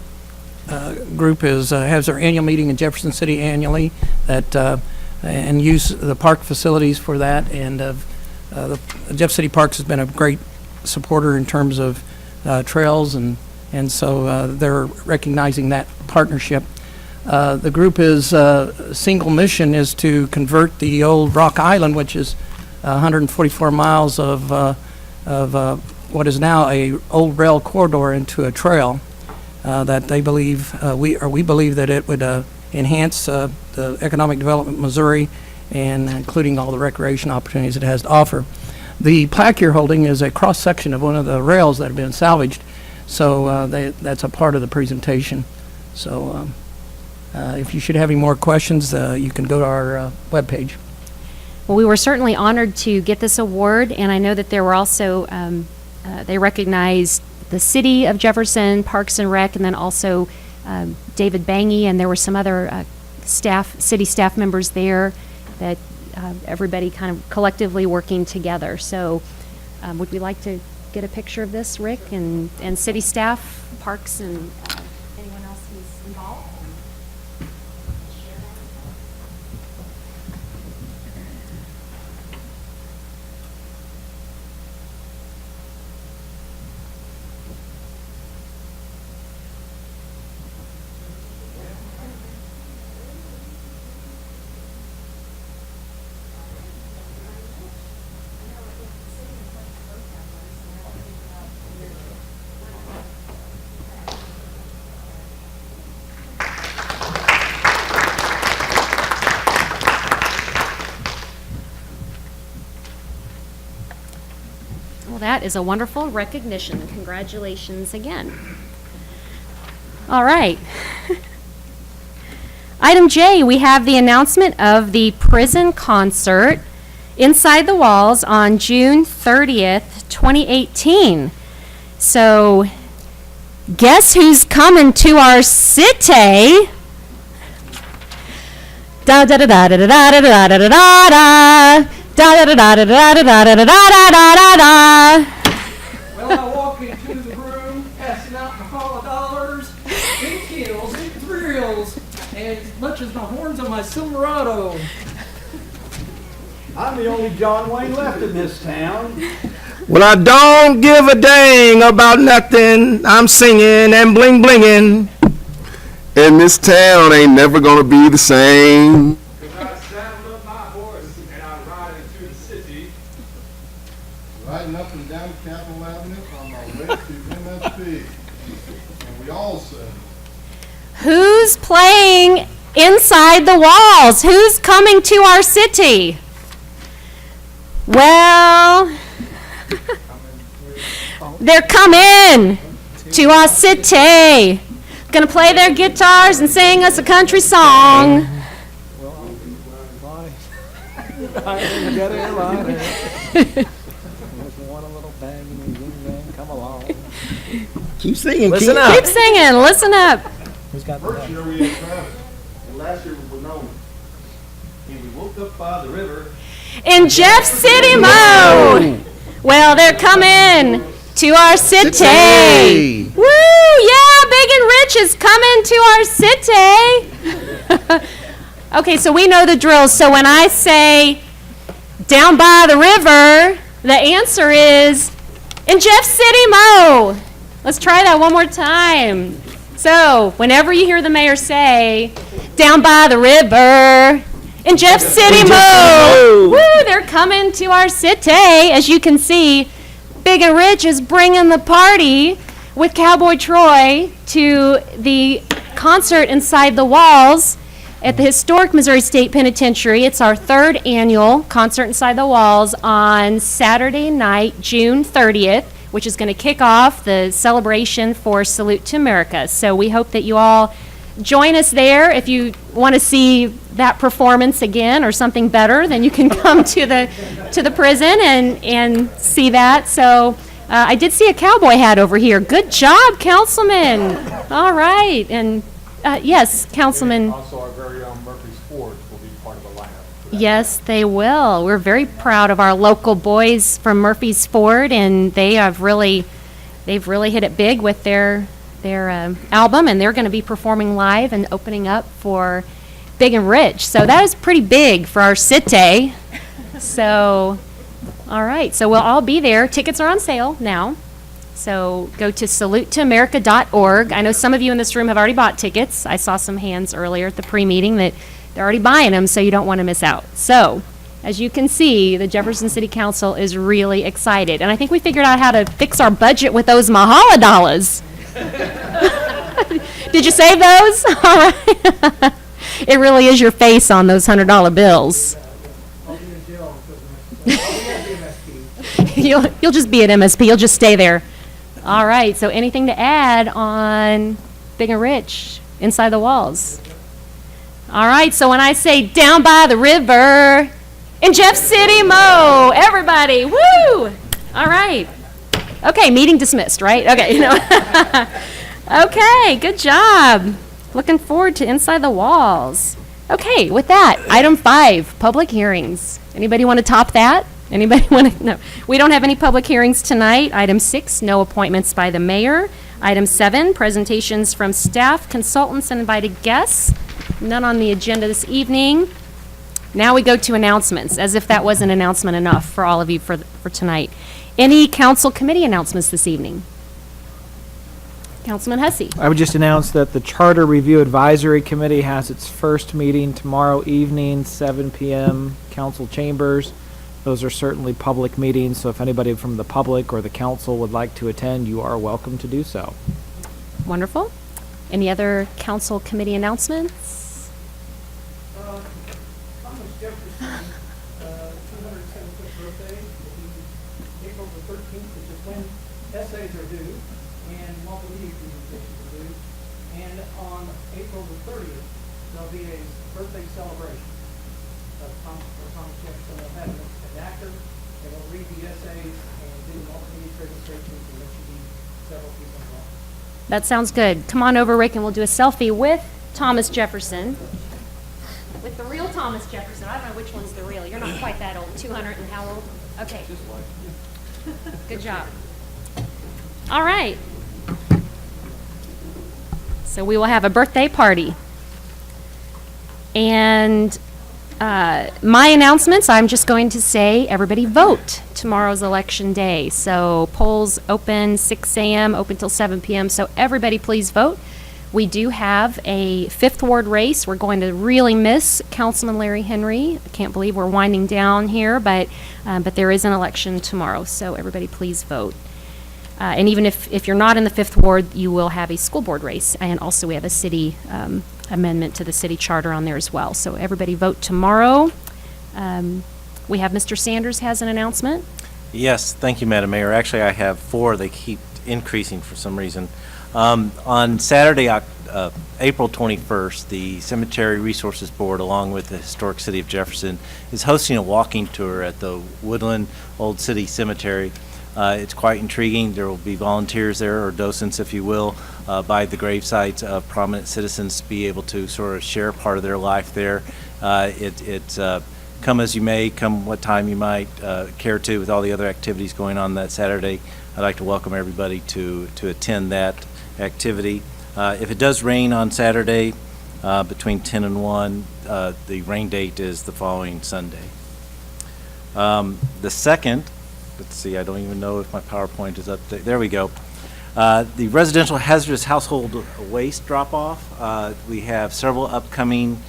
group has their annual meeting in Jefferson City annually and use the park facilities for that. And the Jeff City Parks has been a great supporter in terms of trails, and so they're recognizing that partnership. The group is single mission is to convert the old Rock Island, which is 144 miles of what is now a old rail corridor, into a trail that they believe we believe that it would enhance the economic development of Missouri, and including all the recreation opportunities it has to offer. The plaque you're holding is a cross-section of one of the rails that have been salvaged, so that's a part of the presentation. So if you should have any more questions, you can go to our webpage. Well, we were certainly honored to get this award, and I know that there were also, they recognized the city of Jefferson, Parks and Rec, and then also David Bangy, and there were some other city staff members there that everybody kind of collectively working together. So would we like to get a picture of this, Rick, and city staff, Parks, and anyone else who's involved? Well, that is a wonderful recognition. Congratulations again. All right. Item J, we have the announcement of the prison concert Inside the Walls on June 30th, 2018. So, guess who's coming to our city? Da da da da da da da da da da da. Da da da da da da da da da da da da. Well, I walk into the room, passing out my $100, it kills, it thrills, and as much as my horns on my Silverado. I'm the only John Wayne left in this town. Well, I don't give a dang about nothing. I'm singing and bling blinging. And this town ain't never gonna be the same. Riding up and down Capitol Avenue on my way to MSP. And we all say, Who's playing Inside the Walls? Who's coming to our city? Well, they're coming to our city. Gonna play their guitars and sing us a country song. Keep singing. Listen up. Keep singing. Listen up. first year we had Travis, and last year was Winona. And we woke up by the river. In Jeff City mode. Well, they're coming to our city. Woo! Yeah, Big and Rich is coming to our city. Okay, so we know the drill. So when I say down by the river, the answer is in Jeff City, Mo. Let's try that one more time. So whenever you hear the mayor say down by the river, in Jeff City, Mo. Woo, they're coming to our city. As you can see, Big and Rich is bringing the party with Cowboy Troy to the concert inside the walls at the historic Missouri State Penitentiary. It's our third annual concert inside the walls on Saturday night, June 30th, which is going to kick off the celebration for Salute to America. So we hope that you all join us there. If you want to see that performance again or something better, then you can come to the prison and see that. So I did see a cowboy hat over here. Good job, Councilman. All right. And yes, Councilman. Also, our very own Murphy's Ford will be part of the lineup. Yes, they will. We're very proud of our local boys from Murphy's Ford, and they've really hit it big with their album, and they're going to be performing live and opening up for Big and Rich. So that is pretty big for our city. So, all right. So we'll all be there. Tickets are on sale now. So go to salutetoamerica.org. I know some of you in this room have already bought tickets. I saw some hands earlier at the pre-meeting that they're already buying them, so you don't want to miss out. So, as you can see, the Jefferson City Council is really excited. And I think we figured out how to fix our budget with those Mahala dollars. Did you save those? All right. It really is your face on those $100 bills. You'll just be at MSP. You'll just stay there. All right. So anything to add on Big and Rich, Inside the Walls? All right. So when I say down by the river in Jeff City, Mo, everybody, woo! All right. Okay, meeting dismissed, right? Okay, Okay, good job. Looking forward to Inside the Walls. Okay, with that, item 5, public hearings. Anybody want to top that? Anybody want to? No. We don't have any public hearings tonight. Item 6, no appointments by the mayor. Item 7, presentations from staff, consultants, and invited guests. None on the agenda this evening. Now we go to announcements, as if that wasn't announcement enough for all of you for tonight. Any council committee announcements this evening? Councilman Hussey. I would just announce that the Charter Review Advisory Committee has its first meeting tomorrow evening, 7 p.m., council chambers. Those are certainly public meetings, so if anybody from the public or the council would like to attend, you are welcome to do so. Wonderful. Any other council committee announcements? Thomas Jefferson, 275th birthday will be April the 13th, which is when essays are due and multimedia presentations are due. And on April the 30th, there'll be a birthday celebration of Thomas Jefferson. They'll have an actor, and will read the essays and do multimedia presentations, and there should be several people involved. That sounds good. Come on over, Rick, and we'll do a selfie with Thomas Jefferson. With the real Thomas Jefferson. I don't know which one's the real. You're not quite that old. 200 and how old? Okay. Good job. All right. So we will have a birthday party. And my announcements, I'm just going to say, everybody vote. Tomorrow's election day. So polls open 6 a.m., open till 7 p.m. So everybody please vote. We do have a 5th Ward race. We're going to really miss Councilman Larry Henry. I can't believe we're winding down here, but there is an election tomorrow. So everybody please vote. And even if you're not in the 5th Ward, you will have a school board race. And also we have a city amendment to the city charter on there as well. So everybody vote tomorrow. We have Mr. Sanders has an announcement. Yes, thank you, Madam Mayor. Actually, I have 4. They keep increasing for some reason. On Saturday, April 21st, the Cemetery Resources Board, along with the Historic City of Jefferson, is hosting a walking tour at the Woodland Old City Cemetery. It's quite intriguing. There will be volunteers there, or docents, if you will, by the gravesites of prominent citizens to be able to sort of share part of their life there. It's come as you may, come what time you might care to, with all the other activities going on that Saturday. I'd like to welcome everybody to attend that activity. If it does rain on Saturday, between 10 and 1. The rain date is the following Sunday. The second, let's see, I don't even know if my PowerPoint is up there. There we go. The residential hazardous household waste drop-off. We have several upcoming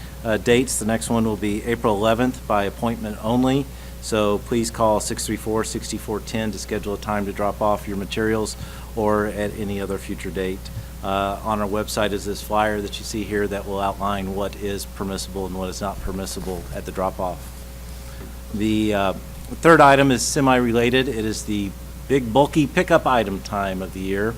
dates. The next one will be April 11th by appointment only. So please call 634-6410 to schedule a time to drop off your materials or at any other future date. On our website is this flyer that you see here that will outline what is permissible and what is not permissible at the drop-off. The third item is semi-related. It is the big bulky pickup item time of the year.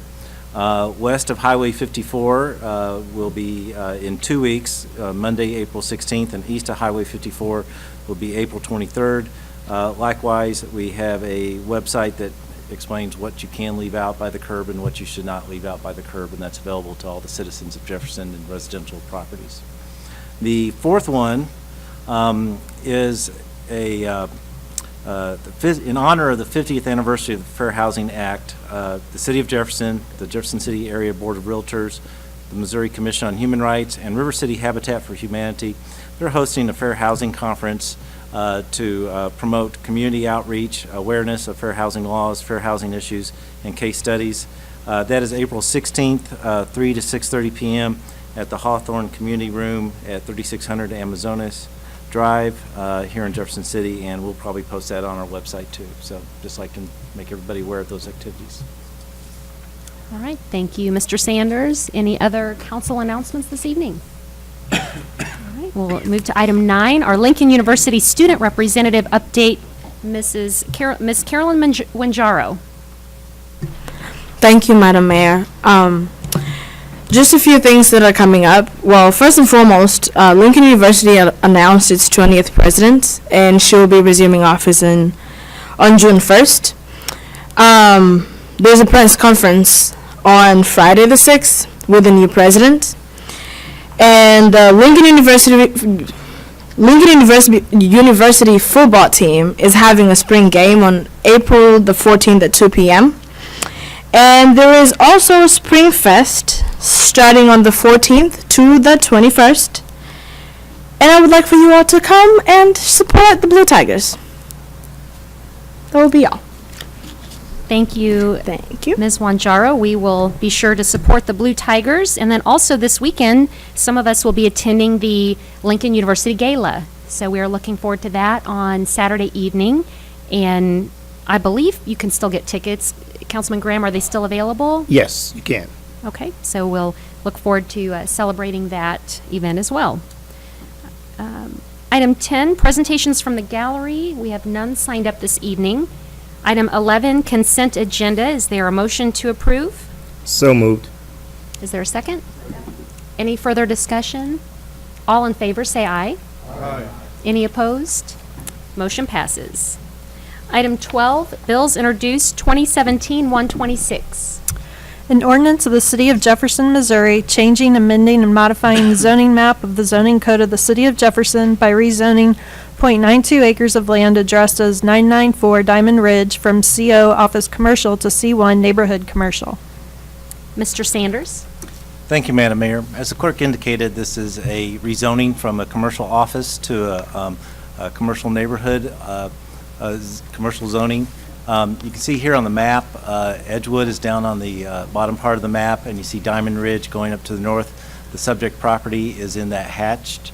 West of Highway 54 will be in 2 weeks, Monday, April 16th, and east of Highway 54 will be April 23rd. Likewise, we have a website that explains what you can leave out by the curb and what you should not leave out by the curb, and that's available to all the citizens of Jefferson and residential properties. The fourth one is a in honor of the 50th anniversary of the Fair Housing Act. The City of Jefferson, the Jefferson City Area Board of Realtors, the Missouri Commission on Human Rights, and River City Habitat for Humanity, they're hosting a fair housing conference to promote community outreach, awareness of fair housing laws, fair housing issues, and case studies. That is April 16th, 3 to 6:30 p.m. at the Hawthorne Community Room at 3600 Amazonas Drive here in Jefferson City, and we'll probably post that on our website too. So just like to make everybody aware of those activities. All right, thank you, Mr. Sanders. Any other council announcements this evening? All right, we'll move to item 9, our Lincoln University student representative update, Miss Carolyn Wanjaro. Thank you, Madam Mayor. Just a few things that are coming up. Well, first and foremost, Lincoln University announced its 20th president, and she will be resuming office on June 1st. There's a press conference on Friday the 6th with the new president. And Lincoln University football team is having a spring game on April the 14th at 2 p.m. And there is also a Spring Fest starting on the 14th to the 21st. And I would like for you all to come and support the Blue Tigers. That will be all. Thank you. Thank you. Ms. Wanjaro. We will be sure to support the Blue Tigers. And then also this weekend, some of us will be attending the Lincoln University Gala. So we are looking forward to that on Saturday evening. And I believe you can still get tickets. Councilman Graham, are they still available? Yes, you can. Okay, so we'll look forward to celebrating that event as well. Item 10, presentations from the gallery. We have none signed up this evening. Item 11, consent agenda. Is there a motion to approve? So moved. Is there a second? Any further discussion? All in favor, say aye. Aye. Any opposed? Motion passes. Item 12, bills introduced 2017-126. An ordinance of the City of Jefferson, Missouri, changing, amending, and modifying the zoning map of the zoning code of the City of Jefferson by rezoning .92 acres of land addressed as 994 Diamond Ridge from CO Office Commercial to C1 Neighborhood Commercial. Mr. Sanders? Thank you, Madam Mayor. As the clerk indicated, this is a rezoning from a commercial office to a commercial neighborhood, commercial zoning. You can see here on the map, Edgewood is down on the bottom part of the map, and you see Diamond Ridge going up to the north. The subject property is in that hatched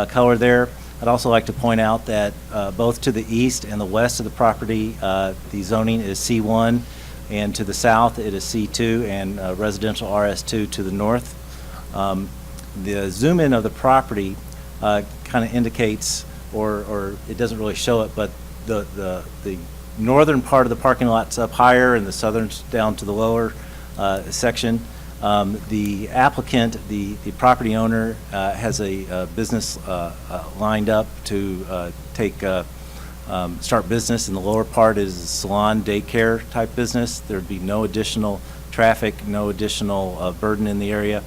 color there. I'd also like to point out that both to the east and the west of the property, the zoning is C1, and to the south it is C2 and residential RS2 to the north. The zoom in of the property kind of indicates, or it doesn't really show it, but the northern part of the parking lot's up higher and the southern's down to the lower section. The applicant, the property owner, has a business lined up to start business. In the lower part is a salon, daycare type business. There'd be no additional traffic, no additional burden in the area.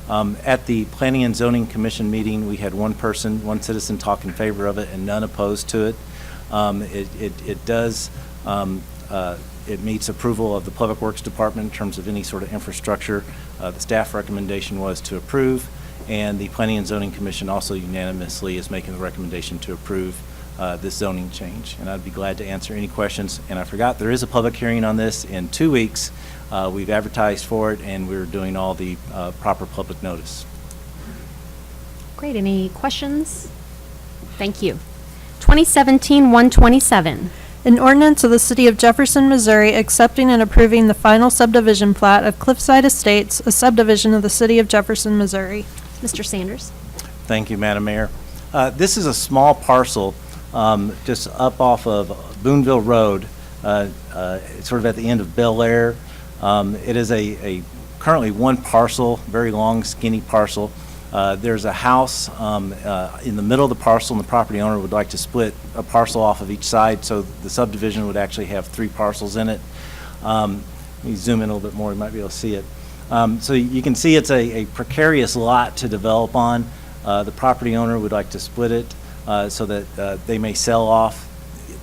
At the Planning and Zoning Commission meeting, we had one citizen talk in favor of it and none opposed to it. It meets approval of the Public Works Department in terms of any sort of infrastructure. The staff recommendation was to approve, and the Planning and Zoning Commission also unanimously is making the recommendation to approve this zoning change. And I'd be glad to answer any questions. And I forgot, there is a public hearing on this in 2 weeks. We've advertised for it, and we're doing all the proper public notice. Great. Any questions? Thank you. 2017-127. An ordinance of the City of Jefferson, Missouri, accepting and approving the final subdivision plat of Cliffside Estates, a subdivision of the City of Jefferson, Missouri. Mr. Sanders. Thank you, Madam Mayor. This is a small parcel just up off of Boonville Road. It's sort of at the end of Bel Air. It is a currently one parcel, very long, skinny parcel. There's a house in the middle of the parcel, and the property owner would like to split a parcel off of each side, so the subdivision would actually have 3 parcels in it. Let me zoom in a little bit more, you might be able to see it. So you can see it's a precarious lot to develop on. The property owner would like to split it so that they may sell off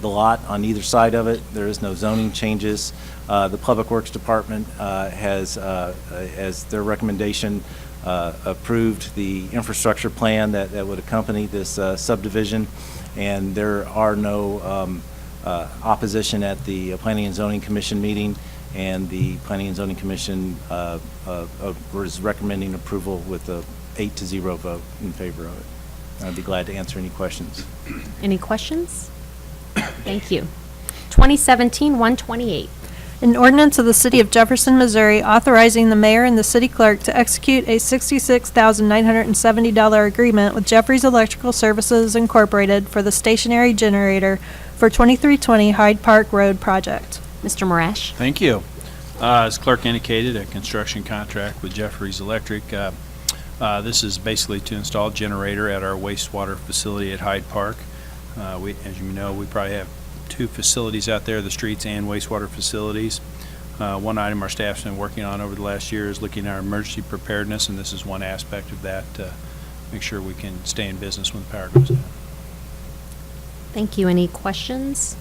the lot on either side of it. There is no zoning changes. The Public Works Department has, as their recommendation, approved the infrastructure plan that would accompany this subdivision, and there are no opposition at the Planning and Zoning Commission meeting, and the Planning and Zoning Commission was recommending approval with a 8-0 vote in favor of it. I'd be glad to answer any questions. Any questions? Thank you. 2017-128. An ordinance of the City of Jefferson, Missouri, authorizing the mayor and the city clerk to execute a $66,970 agreement with Jeffries Electrical Services Incorporated for the stationary generator for 2320 Hyde Park Road project. Mr. Marash. Thank you. As clerk indicated, a construction contract with Jeffries Electric. This is basically to install a generator at our wastewater facility at Hyde Park. As you know, we probably have 2 facilities out there, the streets and wastewater facilities. One item our staff's been working on over the last year is looking at our emergency preparedness, and this is one aspect of that to make sure we can stay in business when the power goes down. Thank you. Any questions?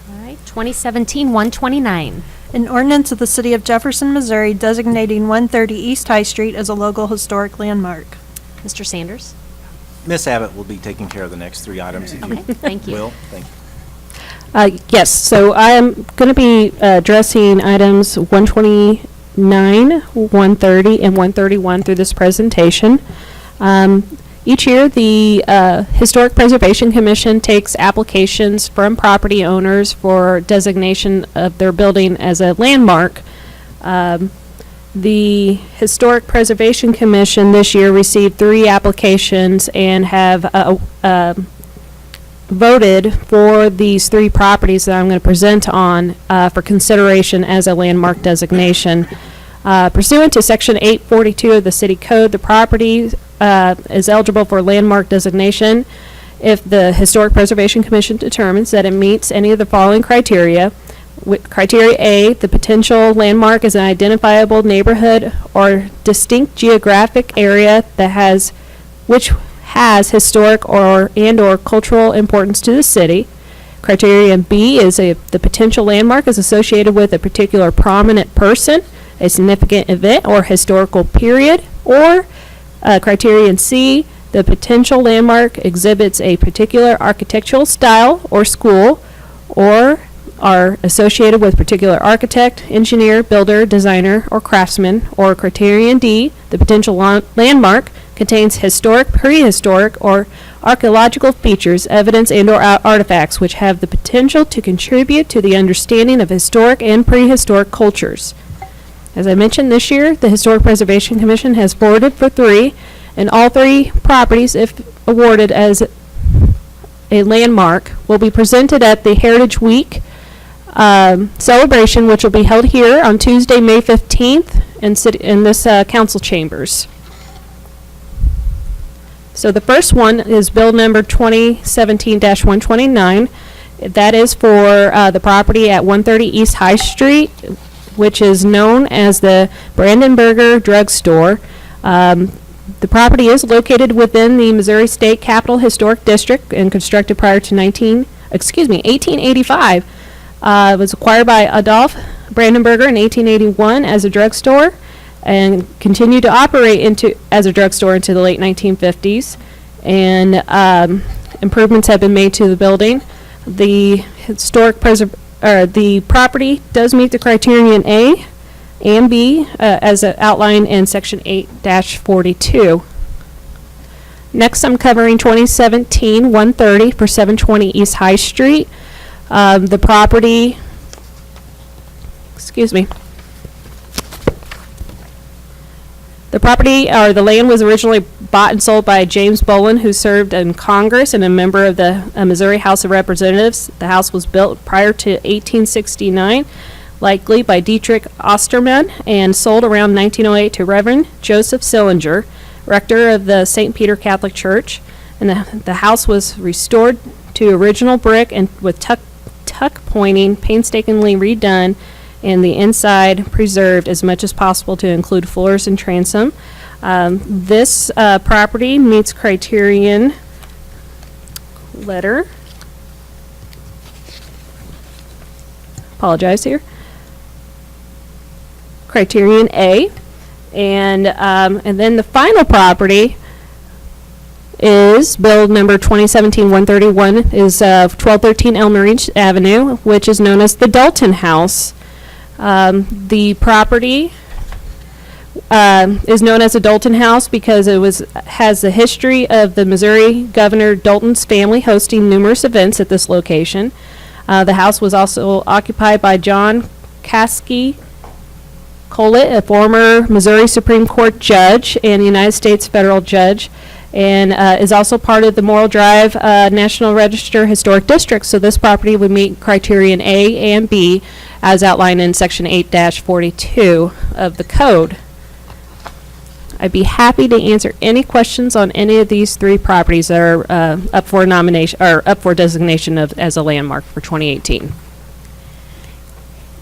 All right. 2017-129. An ordinance of the City of Jefferson, Missouri, designating 130 East High Street as a local historic landmark. Mr. Sanders. Ms. Abbott will be taking care of the next 3 items. If Okay, thank you. Will, thank you. Yes, so I am going to be addressing items 129, 130, and 131 through this presentation. Each year, the Historic Preservation Commission takes applications from property owners for designation of their building as a landmark. The Historic Preservation Commission this year received 3 applications and have voted for these 3 properties that I'm going to present on for consideration as a landmark designation. Pursuant to Section 842 of the City Code, the property is eligible for landmark designation if the Historic Preservation Commission determines that it meets any of the following criteria. Criteria A, the potential landmark is an identifiable neighborhood or distinct geographic area that has historic or cultural importance to the city. Criterion B is the potential landmark is associated with a particular prominent person, a significant event or historical period. Or criterion C, the potential landmark exhibits a particular architectural style or school, or are associated with particular architect, engineer, builder, designer, or craftsman. Or criterion D, the potential landmark contains historic, prehistoric, or archaeological features, evidence, and/or artifacts which have the potential to contribute to the understanding of historic and prehistoric cultures. As I mentioned, this year, the Historic Preservation Commission has voted for 3, and all 3 properties, if awarded as a landmark, will be presented at the Heritage Week celebration, which will be held here on Tuesday, May 15th in this council chambers. So the first one is bill number 2017-129. That is for the property at 130 East High Street, which is known as the Brandenburger Drugstore. The property is located within the Missouri State Capitol Historic District and constructed prior to 1885. It was acquired by Adolf Brandenburger in 1881 as a drugstore. and continued to operate as a drugstore into the late 1950s. And improvements have been made to the building. The the property does meet the criterion A and B as outlined in Section 8-42. Next, I'm covering 2017-130 for 720 East High Street. The property, the property, or the land, was originally bought and sold by James Bolin, who served in Congress and a member of the Missouri House of Representatives. The house was built prior to 1869, likely by Dietrich Osterman, and sold around 1908 to Reverend Joseph Sillinger, rector of the St. Peter Catholic Church. And the house was restored to original brick and with tuck pointing, painstakingly redone, and the inside preserved as much as possible to include floors and transom. This property meets criterion letter. Apologize here. Criterion A. And then the final property is bill number 2017-131 is 1213 Elmridge Avenue, which is known as the Dalton House. The property is known as the Dalton House because it has the history of the Missouri Governor Dalton's family hosting numerous events at this location. The house was also occupied by John Caskey Collett, a former Missouri Supreme Court judge and United States federal judge, and is also part of the Morrill Drive National Register Historic District. So this property would meet criterion A and B as outlined in Section 8-42 of the code. I'd be happy to answer any questions on any of these three properties that are up for nomination or up for designation as a landmark for 2018.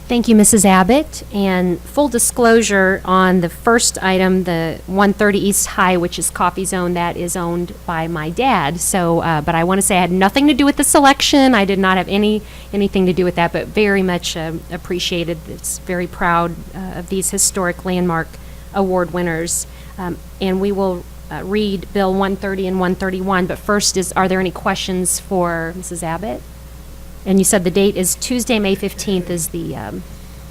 Thank you, Mrs. Abbott. And full disclosure on the first item, the 130 East High, which is Coffee Zone, that is owned by my dad. So, but I want to say I had nothing to do with the selection. I did not have anything to do with that, but very much appreciated. It's very proud of these historic landmark award winners. And we will read Bill 130 and 131. But first are there any questions for Mrs. Abbott? And you said the date is Tuesday, May 15th is the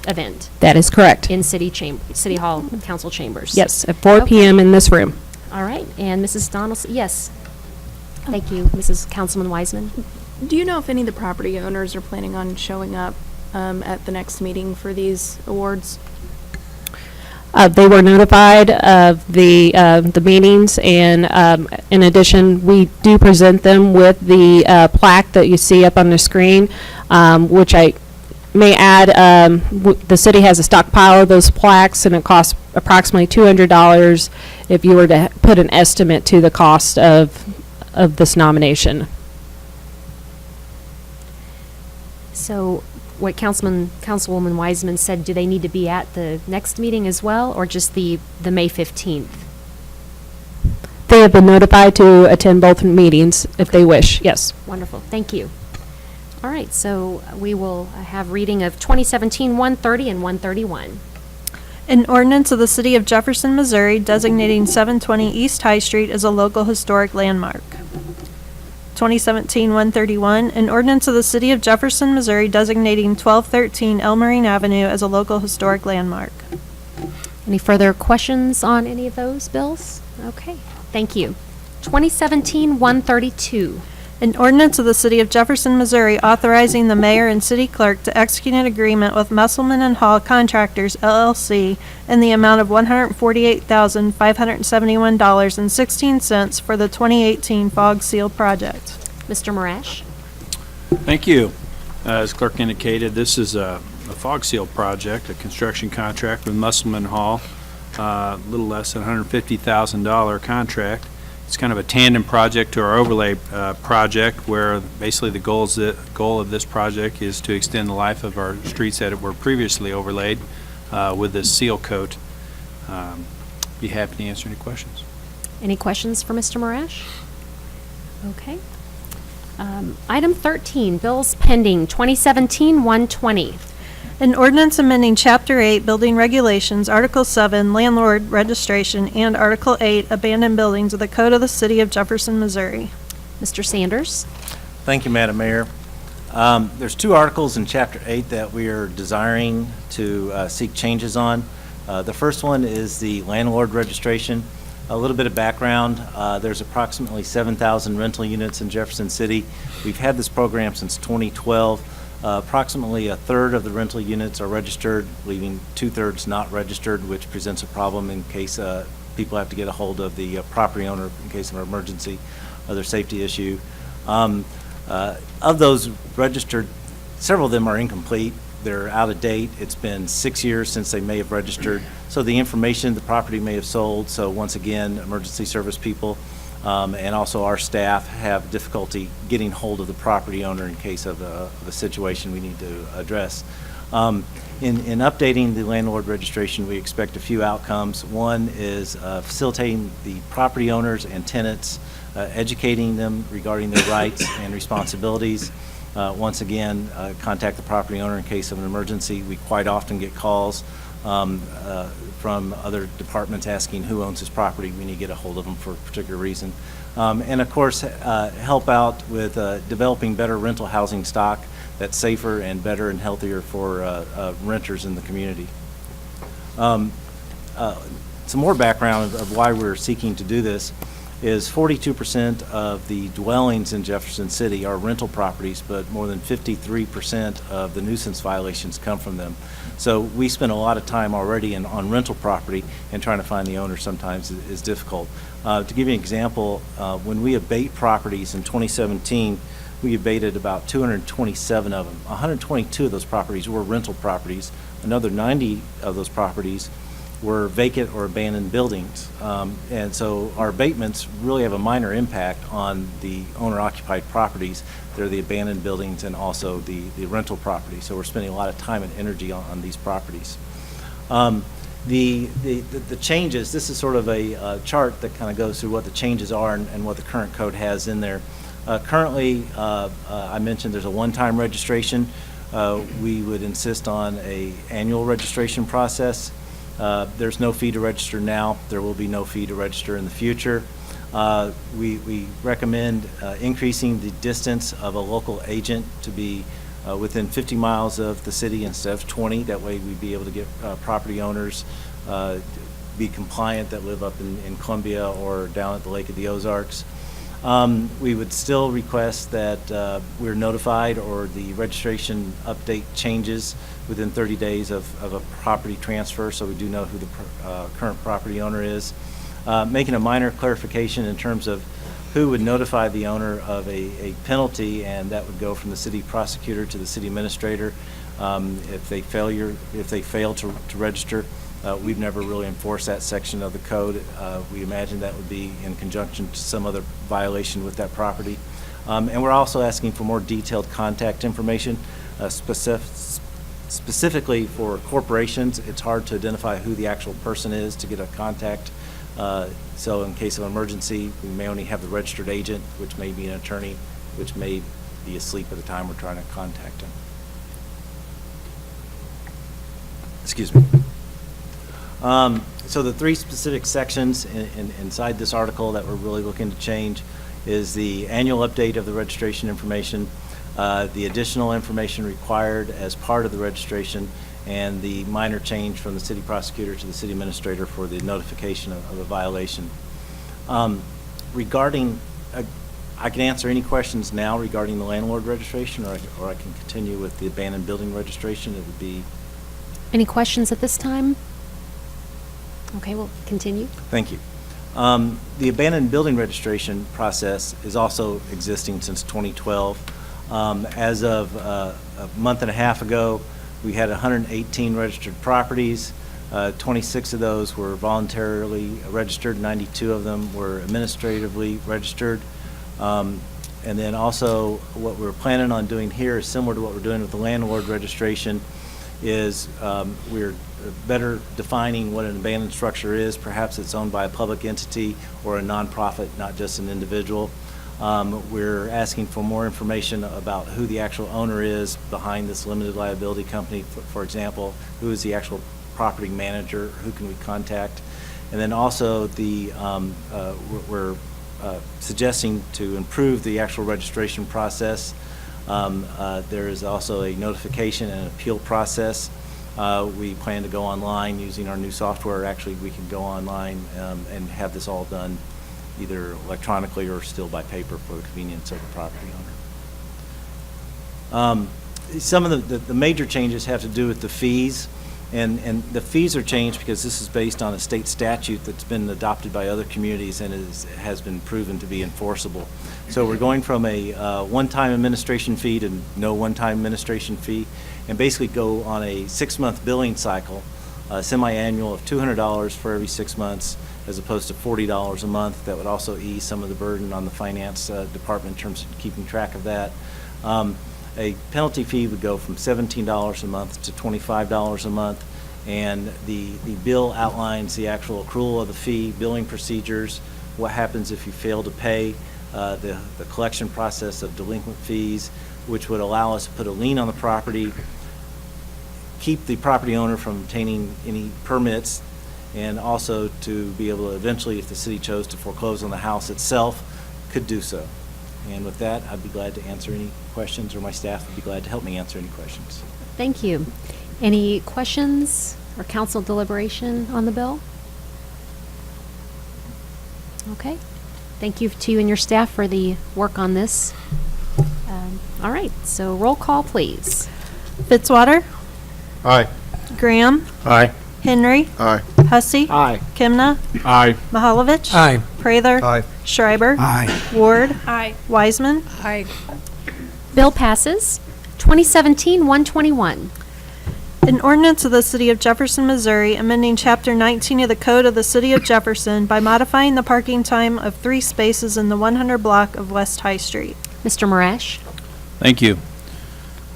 event. That is correct. In City Hall Council Chambers. Yes, at 4 p.m. in this room. All right. And Mrs. Donaldson, yes. Thank you, Mrs. Councilman Wiseman. Do you know if any of the property owners are planning on showing up at the next meeting for these awards? They were notified of the meetings, and in addition, we do present them with the plaque that you see up on the screen, which I may add, the city has a stockpile of those plaques, and it costs approximately $200 if you were to put an estimate to the cost of this nomination. So what Councilwoman Wiseman said, do they need to be at the next meeting as well, or just the May 15th? They have been notified to attend both meetings if they wish, yes. Wonderful, thank you. All right, so we will have reading of 2017-130 and 131. An ordinance of the City of Jefferson, Missouri designating 720 East High Street as a local historic landmark. 2017-131, an ordinance of the City of Jefferson, Missouri designating 1213 Elmarine Avenue as a local historic landmark. Any further questions on any of those bills? Okay, thank you. 2017-132. An ordinance of the City of Jefferson, Missouri authorizing the mayor and city clerk to execute an agreement with Musselman and Hall Contractors, LLC, in the amount of $148,571.16 for the 2018 Fog Seal project. Mr. Marash? Thank you. As clerk indicated, this is a fog seal project, a construction contract with Musselman Hall, a little less than $150,000 contract. It's kind of a tandem project to our overlay project, where basically the goal of this project is to extend the life of our streets that were previously overlaid with this seal coat. Be happy to answer any questions. Any questions for Mr. Marash? Okay. Item 13, bills pending, 2017-120. An ordinance amending Chapter 8 Building Regulations, Article 7 Landlord Registration, and Article 8 Abandoned Buildings of the Code of the City of Jefferson, Missouri. Mr. Sanders? Thank you, Madam Mayor. There's two articles in Chapter 8 that we are desiring to seek changes on. The first one is the landlord registration. A little bit of background, there's approximately 7,000 rental units in Jefferson City. We've had this program since 2012. Approximately a third of the rental units are registered, leaving 2/3 not registered, which presents a problem in case people have to get a hold of the property owner in case of an emergency, other safety issue. Of those registered, several of them are incomplete. They're out of date. It's been 6 years since they may have registered. So the information, the property may have sold. So once again, emergency service people and also our staff have difficulty getting hold of the property owner in case of a situation we need to address. In updating the landlord registration, we expect a few outcomes. One is facilitating the property owners and tenants, educating them regarding their rights and responsibilities. Once again, contact the property owner in case of an emergency. We quite often get calls from other departments asking who owns this property. We need to get a hold of them for a particular reason. And of course, help out with developing better rental housing stock that's safer and better and healthier for renters in the community. Some more background of why we're seeking to do this is 42% of the dwellings in Jefferson City are rental properties, but more than 53% of the nuisance violations come from them. So we spend a lot of time already on rental property, and trying to find the owner sometimes is difficult. To give you an example, when we abate properties in 2017, we abated about 227 of them. 122 of those properties were rental properties. Another 90 of those properties were vacant or abandoned buildings. And so our abatements really have a minor impact on the owner-occupied properties. They're the abandoned buildings and also the rental property. So we're spending a lot of time and energy on these properties. The changes, this is sort of a chart that kind of goes through what the changes are and what the current code has in there. Currently, I mentioned there's a one-time registration. We would insist on an annual registration process. There's no fee to register now. There will be no fee to register in the future. We recommend increasing the distance of a local agent to be within 50 miles of the city instead of 20. That way we'd be able to get property owners be compliant that live up in Columbia or down at the Lake of the Ozarks. We would still request that we're notified or the registration update changes within 30 days of a property transfer, so we do know who the current property owner is. Making a minor clarification in terms of who would notify the owner of a penalty, and that would go from the city prosecutor to the city administrator if they fail to register. We've never really enforced that section of the code. We imagine that would be in conjunction to some other violation with that property. And we're also asking for more detailed contact information, specifically for corporations. It's hard to identify who the actual person is to get a contact. So in case of emergency, we may only have the registered agent, which may be an attorney, which may be asleep at the time we're trying to contact him. Excuse me. So the three specific sections inside this article that we're really looking to change is the annual update of the registration information, the additional information required as part of the registration, and the minor change from the city prosecutor to the city administrator for the notification of a violation. Regarding, I can answer any questions now regarding the landlord registration, or I can continue with the abandoned building registration. It would be... Any questions at this time? Okay, we'll continue. Thank you. The abandoned building registration process is also existing since 2012. As of a month and a half ago, we had 118 registered properties. 26 of those were voluntarily registered. 92 of them were administratively registered. And then also what we're planning on doing here is similar to what we're doing with the landlord registration, is we're better defining what an abandoned structure is. Perhaps it's owned by a public entity or a nonprofit, not just an individual. We're asking for more information about who the actual owner is behind this limited liability company. For example, who is the actual property manager? Who can we contact? And then also we're suggesting to improve the actual registration process. There is also a notification and appeal process. We plan to go online using our new software. Actually, we can go online and have this all done either electronically or still by paper for the convenience of the property owner. Some of the major changes have to do with the fees. And the fees are changed because this is based on a state statute that's been adopted by other communities and has been proven to be enforceable. So we're going from a one-time administration fee to no one-time administration fee, and basically go on a 6-month billing cycle, semi-annual of $200 for every 6 months, as opposed to $40 a month. That would also ease some of the burden on the finance department in terms of keeping track of that. A penalty fee would go from $17 a month to $25 a month, and the bill outlines the actual accrual of the fee, billing procedures, what happens if you fail to pay, the collection process of delinquent fees, which would allow us to put a lien on the property, keep the property owner from obtaining any permits, and also to be able to eventually, if the city chose to foreclose on the house itself, could do so. And with that, I'd be glad to answer any questions, or my staff would be glad to help me answer any questions. Thank you. Any questions or council deliberation on the bill? Okay. Thank you to you and your staff for the work on this. All right, so roll call, please. Fitzwater. Aye. Graham. Aye. Henry. Aye. Hussey. Aye. Kimna. Aye. Mahalovich. Aye. Prather. Aye. Schreiber. Aye. Ward. Aye. Wiseman. Aye. Bill passes. 2017-121. An ordinance of the City of Jefferson, Missouri, amending Chapter 19 of the Code of the City of Jefferson by modifying the parking time of 3 spaces in the 100 block of West High Street. Mr. Marash? Thank you.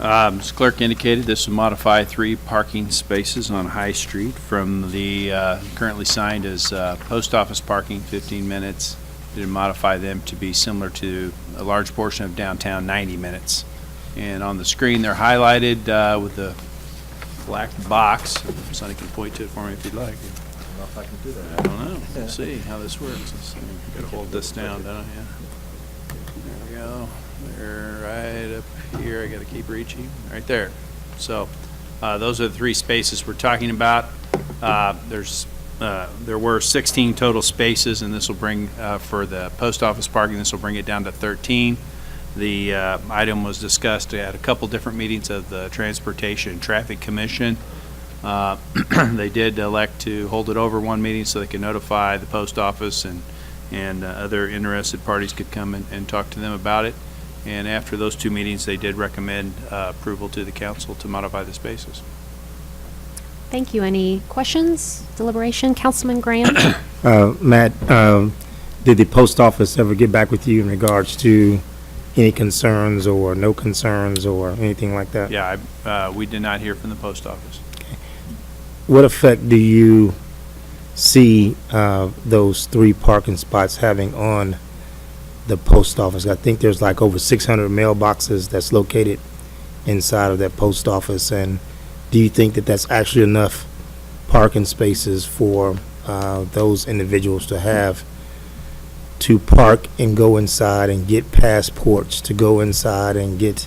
As clerk indicated, this will modify 3 parking spaces on High Street from the currently signed as post office parking, 15 minutes. To modify them to be similar to a large portion of downtown, 90 minutes. And on the screen, they're highlighted with the black box. Sonny can point to it for me if you'd like. I don't know if I can do that. I don't know. Let's see how this works. Let's see. Gotta hold this down, don't I? Yeah. There we go. They're right up here. I gotta keep reaching. Right there. So those are the 3 spaces we're talking about. There were 16 total spaces, and this will bring, for the post office parking, this will bring it down to 13. The item was discussed at a couple different meetings of the Transportation and Traffic Commission. They did elect to hold it over one meeting so they could notify the post office and other interested parties could come and talk to them about it. And after those 2 meetings, they did recommend approval to the council to modify the spaces. Thank you. Any questions, deliberation? Councilman Graham? Matt, did the post office ever get back with you in regards to any concerns or no concerns or anything like that? Yeah, we did not hear from the post office. Okay. What effect do you see those 3 parking spots having on the post office? I think there's like over 600 mailboxes that's located inside of that post office, and do you think that that's actually enough parking spaces for those individuals to have to park and go inside and get passports, to go inside and get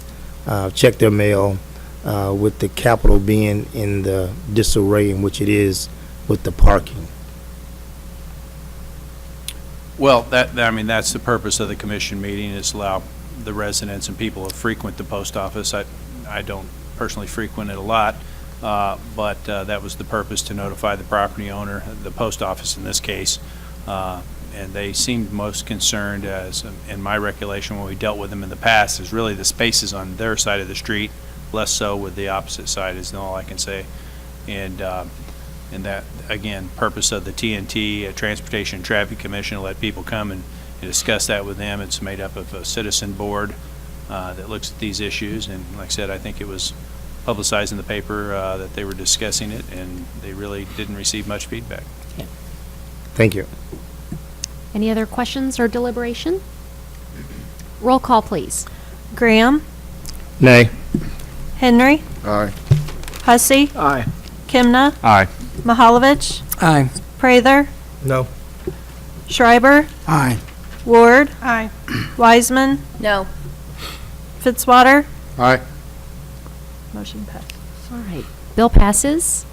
check their mail, with the Capitol being in the disarray in which it is with the parking? Well, I mean, that's the purpose of the commission meeting, is allow the residents and people who frequent the post office. I don't personally frequent it a lot, but that was the purpose, to notify the property owner, the post office in this case, and they seemed most concerned, as in my recollection when we dealt with them in the past, is really the spaces on their side of the street, less so with the opposite side, is all I can say. And that, again, purpose of the TNT, Transportation and Traffic Commission, to let people come and discuss that with them. It's made up of a citizen board that looks at these issues, and like I said, I think it was publicized in the paper that they were discussing it, and they really didn't receive much feedback. Yeah. Thank you. Any other questions or deliberation? Roll call, please. Graham, Nay. Henry, Aye. Hussey, Aye. Kimna, Aye. Mahalovich, Aye. Prather, No. Schreiber, Aye. Ward, Aye. Wiseman, No. Fitzwater. Aye. Motion passed. All right. Bill passes.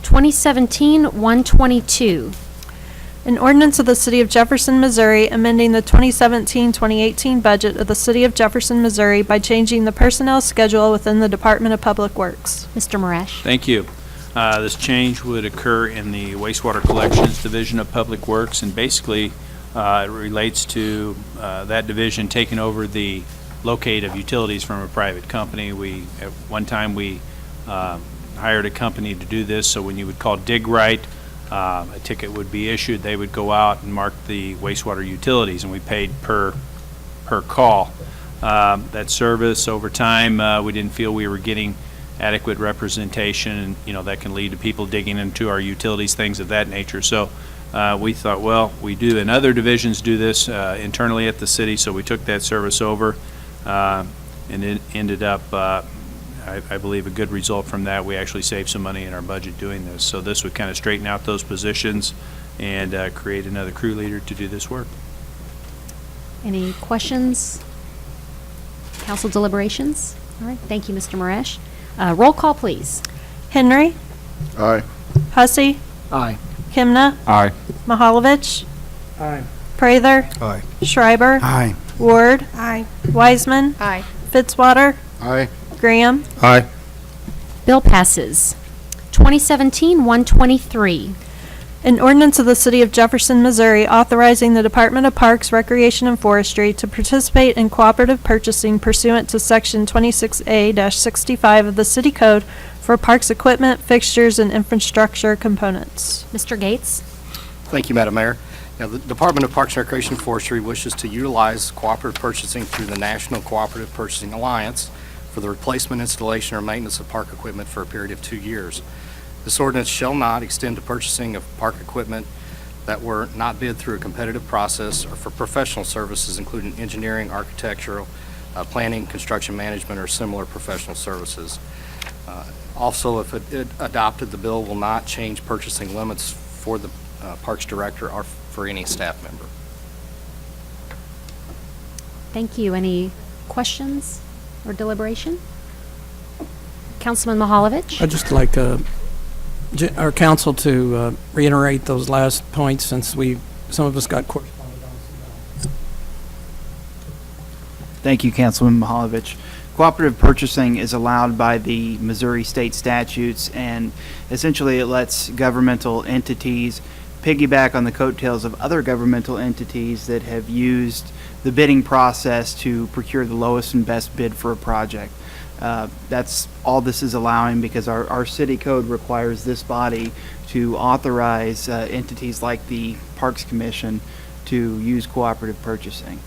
2017-122. An ordinance of the City of Jefferson, Missouri, amending the 2017-2018 budget of the City of Jefferson, Missouri by changing the personnel schedule within the Department of Public Works. Mr. Marash. Thank you. This change would occur in the wastewater collections division of Public Works, and basically it relates to that division taking over the locate of utilities from a private company. At one time, we hired a company to do this, so when you would call Dig Right, a ticket would be issued. They would go out and mark the wastewater utilities, and we paid per call. That service over time, we didn't feel we were getting adequate representation, and that can lead to people digging into our utilities, things of that nature. So we thought, well, we do, and other divisions do this internally at the city, so we took that service over, and it ended up, I believe, a good result from that. We actually saved some money in our budget doing this. So this would kind of straighten out those positions and create another crew leader to do this work. Any questions? Council deliberations? All right. Thank you, Mr. Marash. Roll call, please. Henry, Aye. Hussey, Aye. Kimna, Aye. Mahalovich, Aye. Prather, Aye. Schreiber, Aye. Ward, Aye. Wiseman, Aye. Fitzwater, Aye. Graham. Aye. Bill passes. 2017-123. An ordinance of the City of Jefferson, Missouri, authorizing the Department of Parks, Recreation, and Forestry to participate in cooperative purchasing pursuant to Section 26A-65 of the City Code for parks equipment, fixtures, and infrastructure components. Mr. Gates. Thank you, Madam Mayor. Now, the Department of Parks, Recreation, and Forestry wishes to utilize cooperative purchasing through the National Cooperative Purchasing Alliance for the replacement, installation, or maintenance of park equipment for a period of 2 years. This ordinance shall not extend to purchasing of park equipment that were not bid through a competitive process or for professional services, including engineering, architectural, planning, construction management, or similar professional services. Also, if it adopted, the bill will not change purchasing limits for the Parks Director or for any staff member. Thank you. Any questions or deliberation? Councilman Mahalovich. I'd just like our council to reiterate those last points, since some of us got corresponded on. Thank you, Councilman Mahalovich. Cooperative purchasing is allowed by the Missouri state statutes, and essentially it lets governmental entities piggyback on the coattails of other governmental entities that have used the bidding process to procure the lowest and best bid for a project. That's all this is allowing, because our city code requires this body to authorize entities like the Parks Commission to use cooperative purchasing.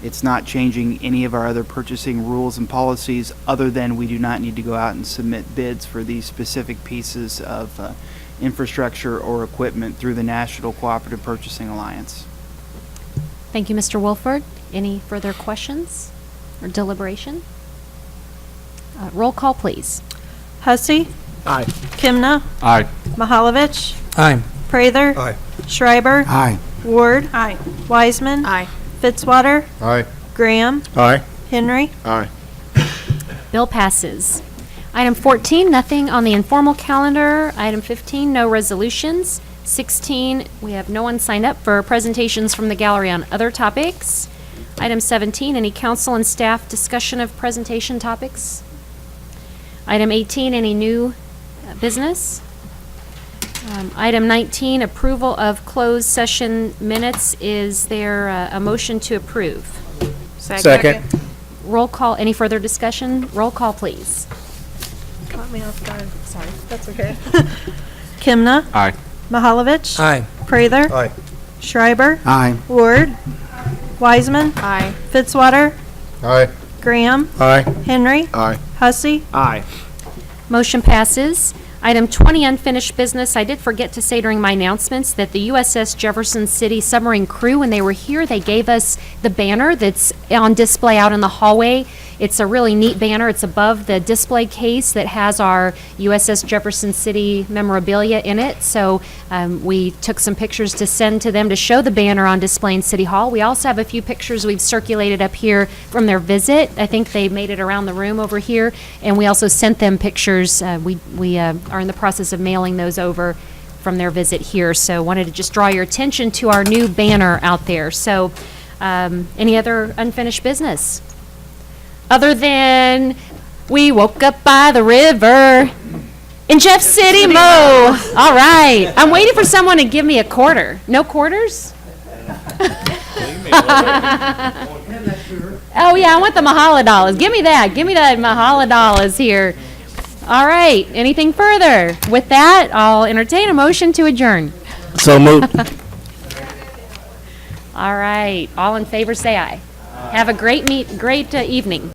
It's not changing any of our other purchasing rules and policies, other than we do not need to go out and submit bids for these specific pieces of infrastructure or equipment through the National Cooperative Purchasing Alliance. Thank you, Mr. Wolford. Any further questions or deliberation? Roll call, please. Hussey. Aye. Kimna. Aye. Mahalovich. Aye. Prather. Aye. Schreiber. Aye. Ward. Aye. Wiseman. Aye. Fitzwater. Aye. Graham. Aye. Henry. Aye. Bill passes. Item 14, nothing on the informal calendar. Item 15, no resolutions. 16, we have no one signed up for presentations from the gallery on other topics. Item 17, any council and staff discussion of presentation topics? Item 18, any new business? Item 19, approval of closed session minutes. Is there a motion to approve? Second. Roll call, any further discussion? Roll call, please. Caught me off guard. Sorry. That's okay. Kimna. Aye. Mahalovich. Aye. Prather. Aye. Schreiber. Aye. Ward. Wiseman. Aye. Fitzwater. Aye. Graham. Aye. Henry. Aye. Hussey. Aye. Motion passes. Item 20, unfinished business. I did forget to say during my announcements that the USS Jefferson City submarine crew, when they were here, they gave us the banner that's on display out in the hallway. It's a really neat banner. It's above the display case that has our USS Jefferson City memorabilia in it. So we took some pictures to send to them to show the banner on display in City Hall. We also have a few pictures we've circulated up here from their visit. I think they made it around the room over here. And we also sent them pictures. We are in the process of mailing those over from their visit here. So wanted to just draw your attention to our new banner out there. So any other unfinished business? Other than we woke up by the river in Jeff City, Mo. All right. I'm waiting for someone to give me a quarter. No quarters? Oh, yeah, I want the Mahala dollars. Give me that. Give me that Mahala dollars here. All right. Anything further? With that, I'll entertain a motion to adjourn. So moved. All right. All in favor, say aye. Have a great evening.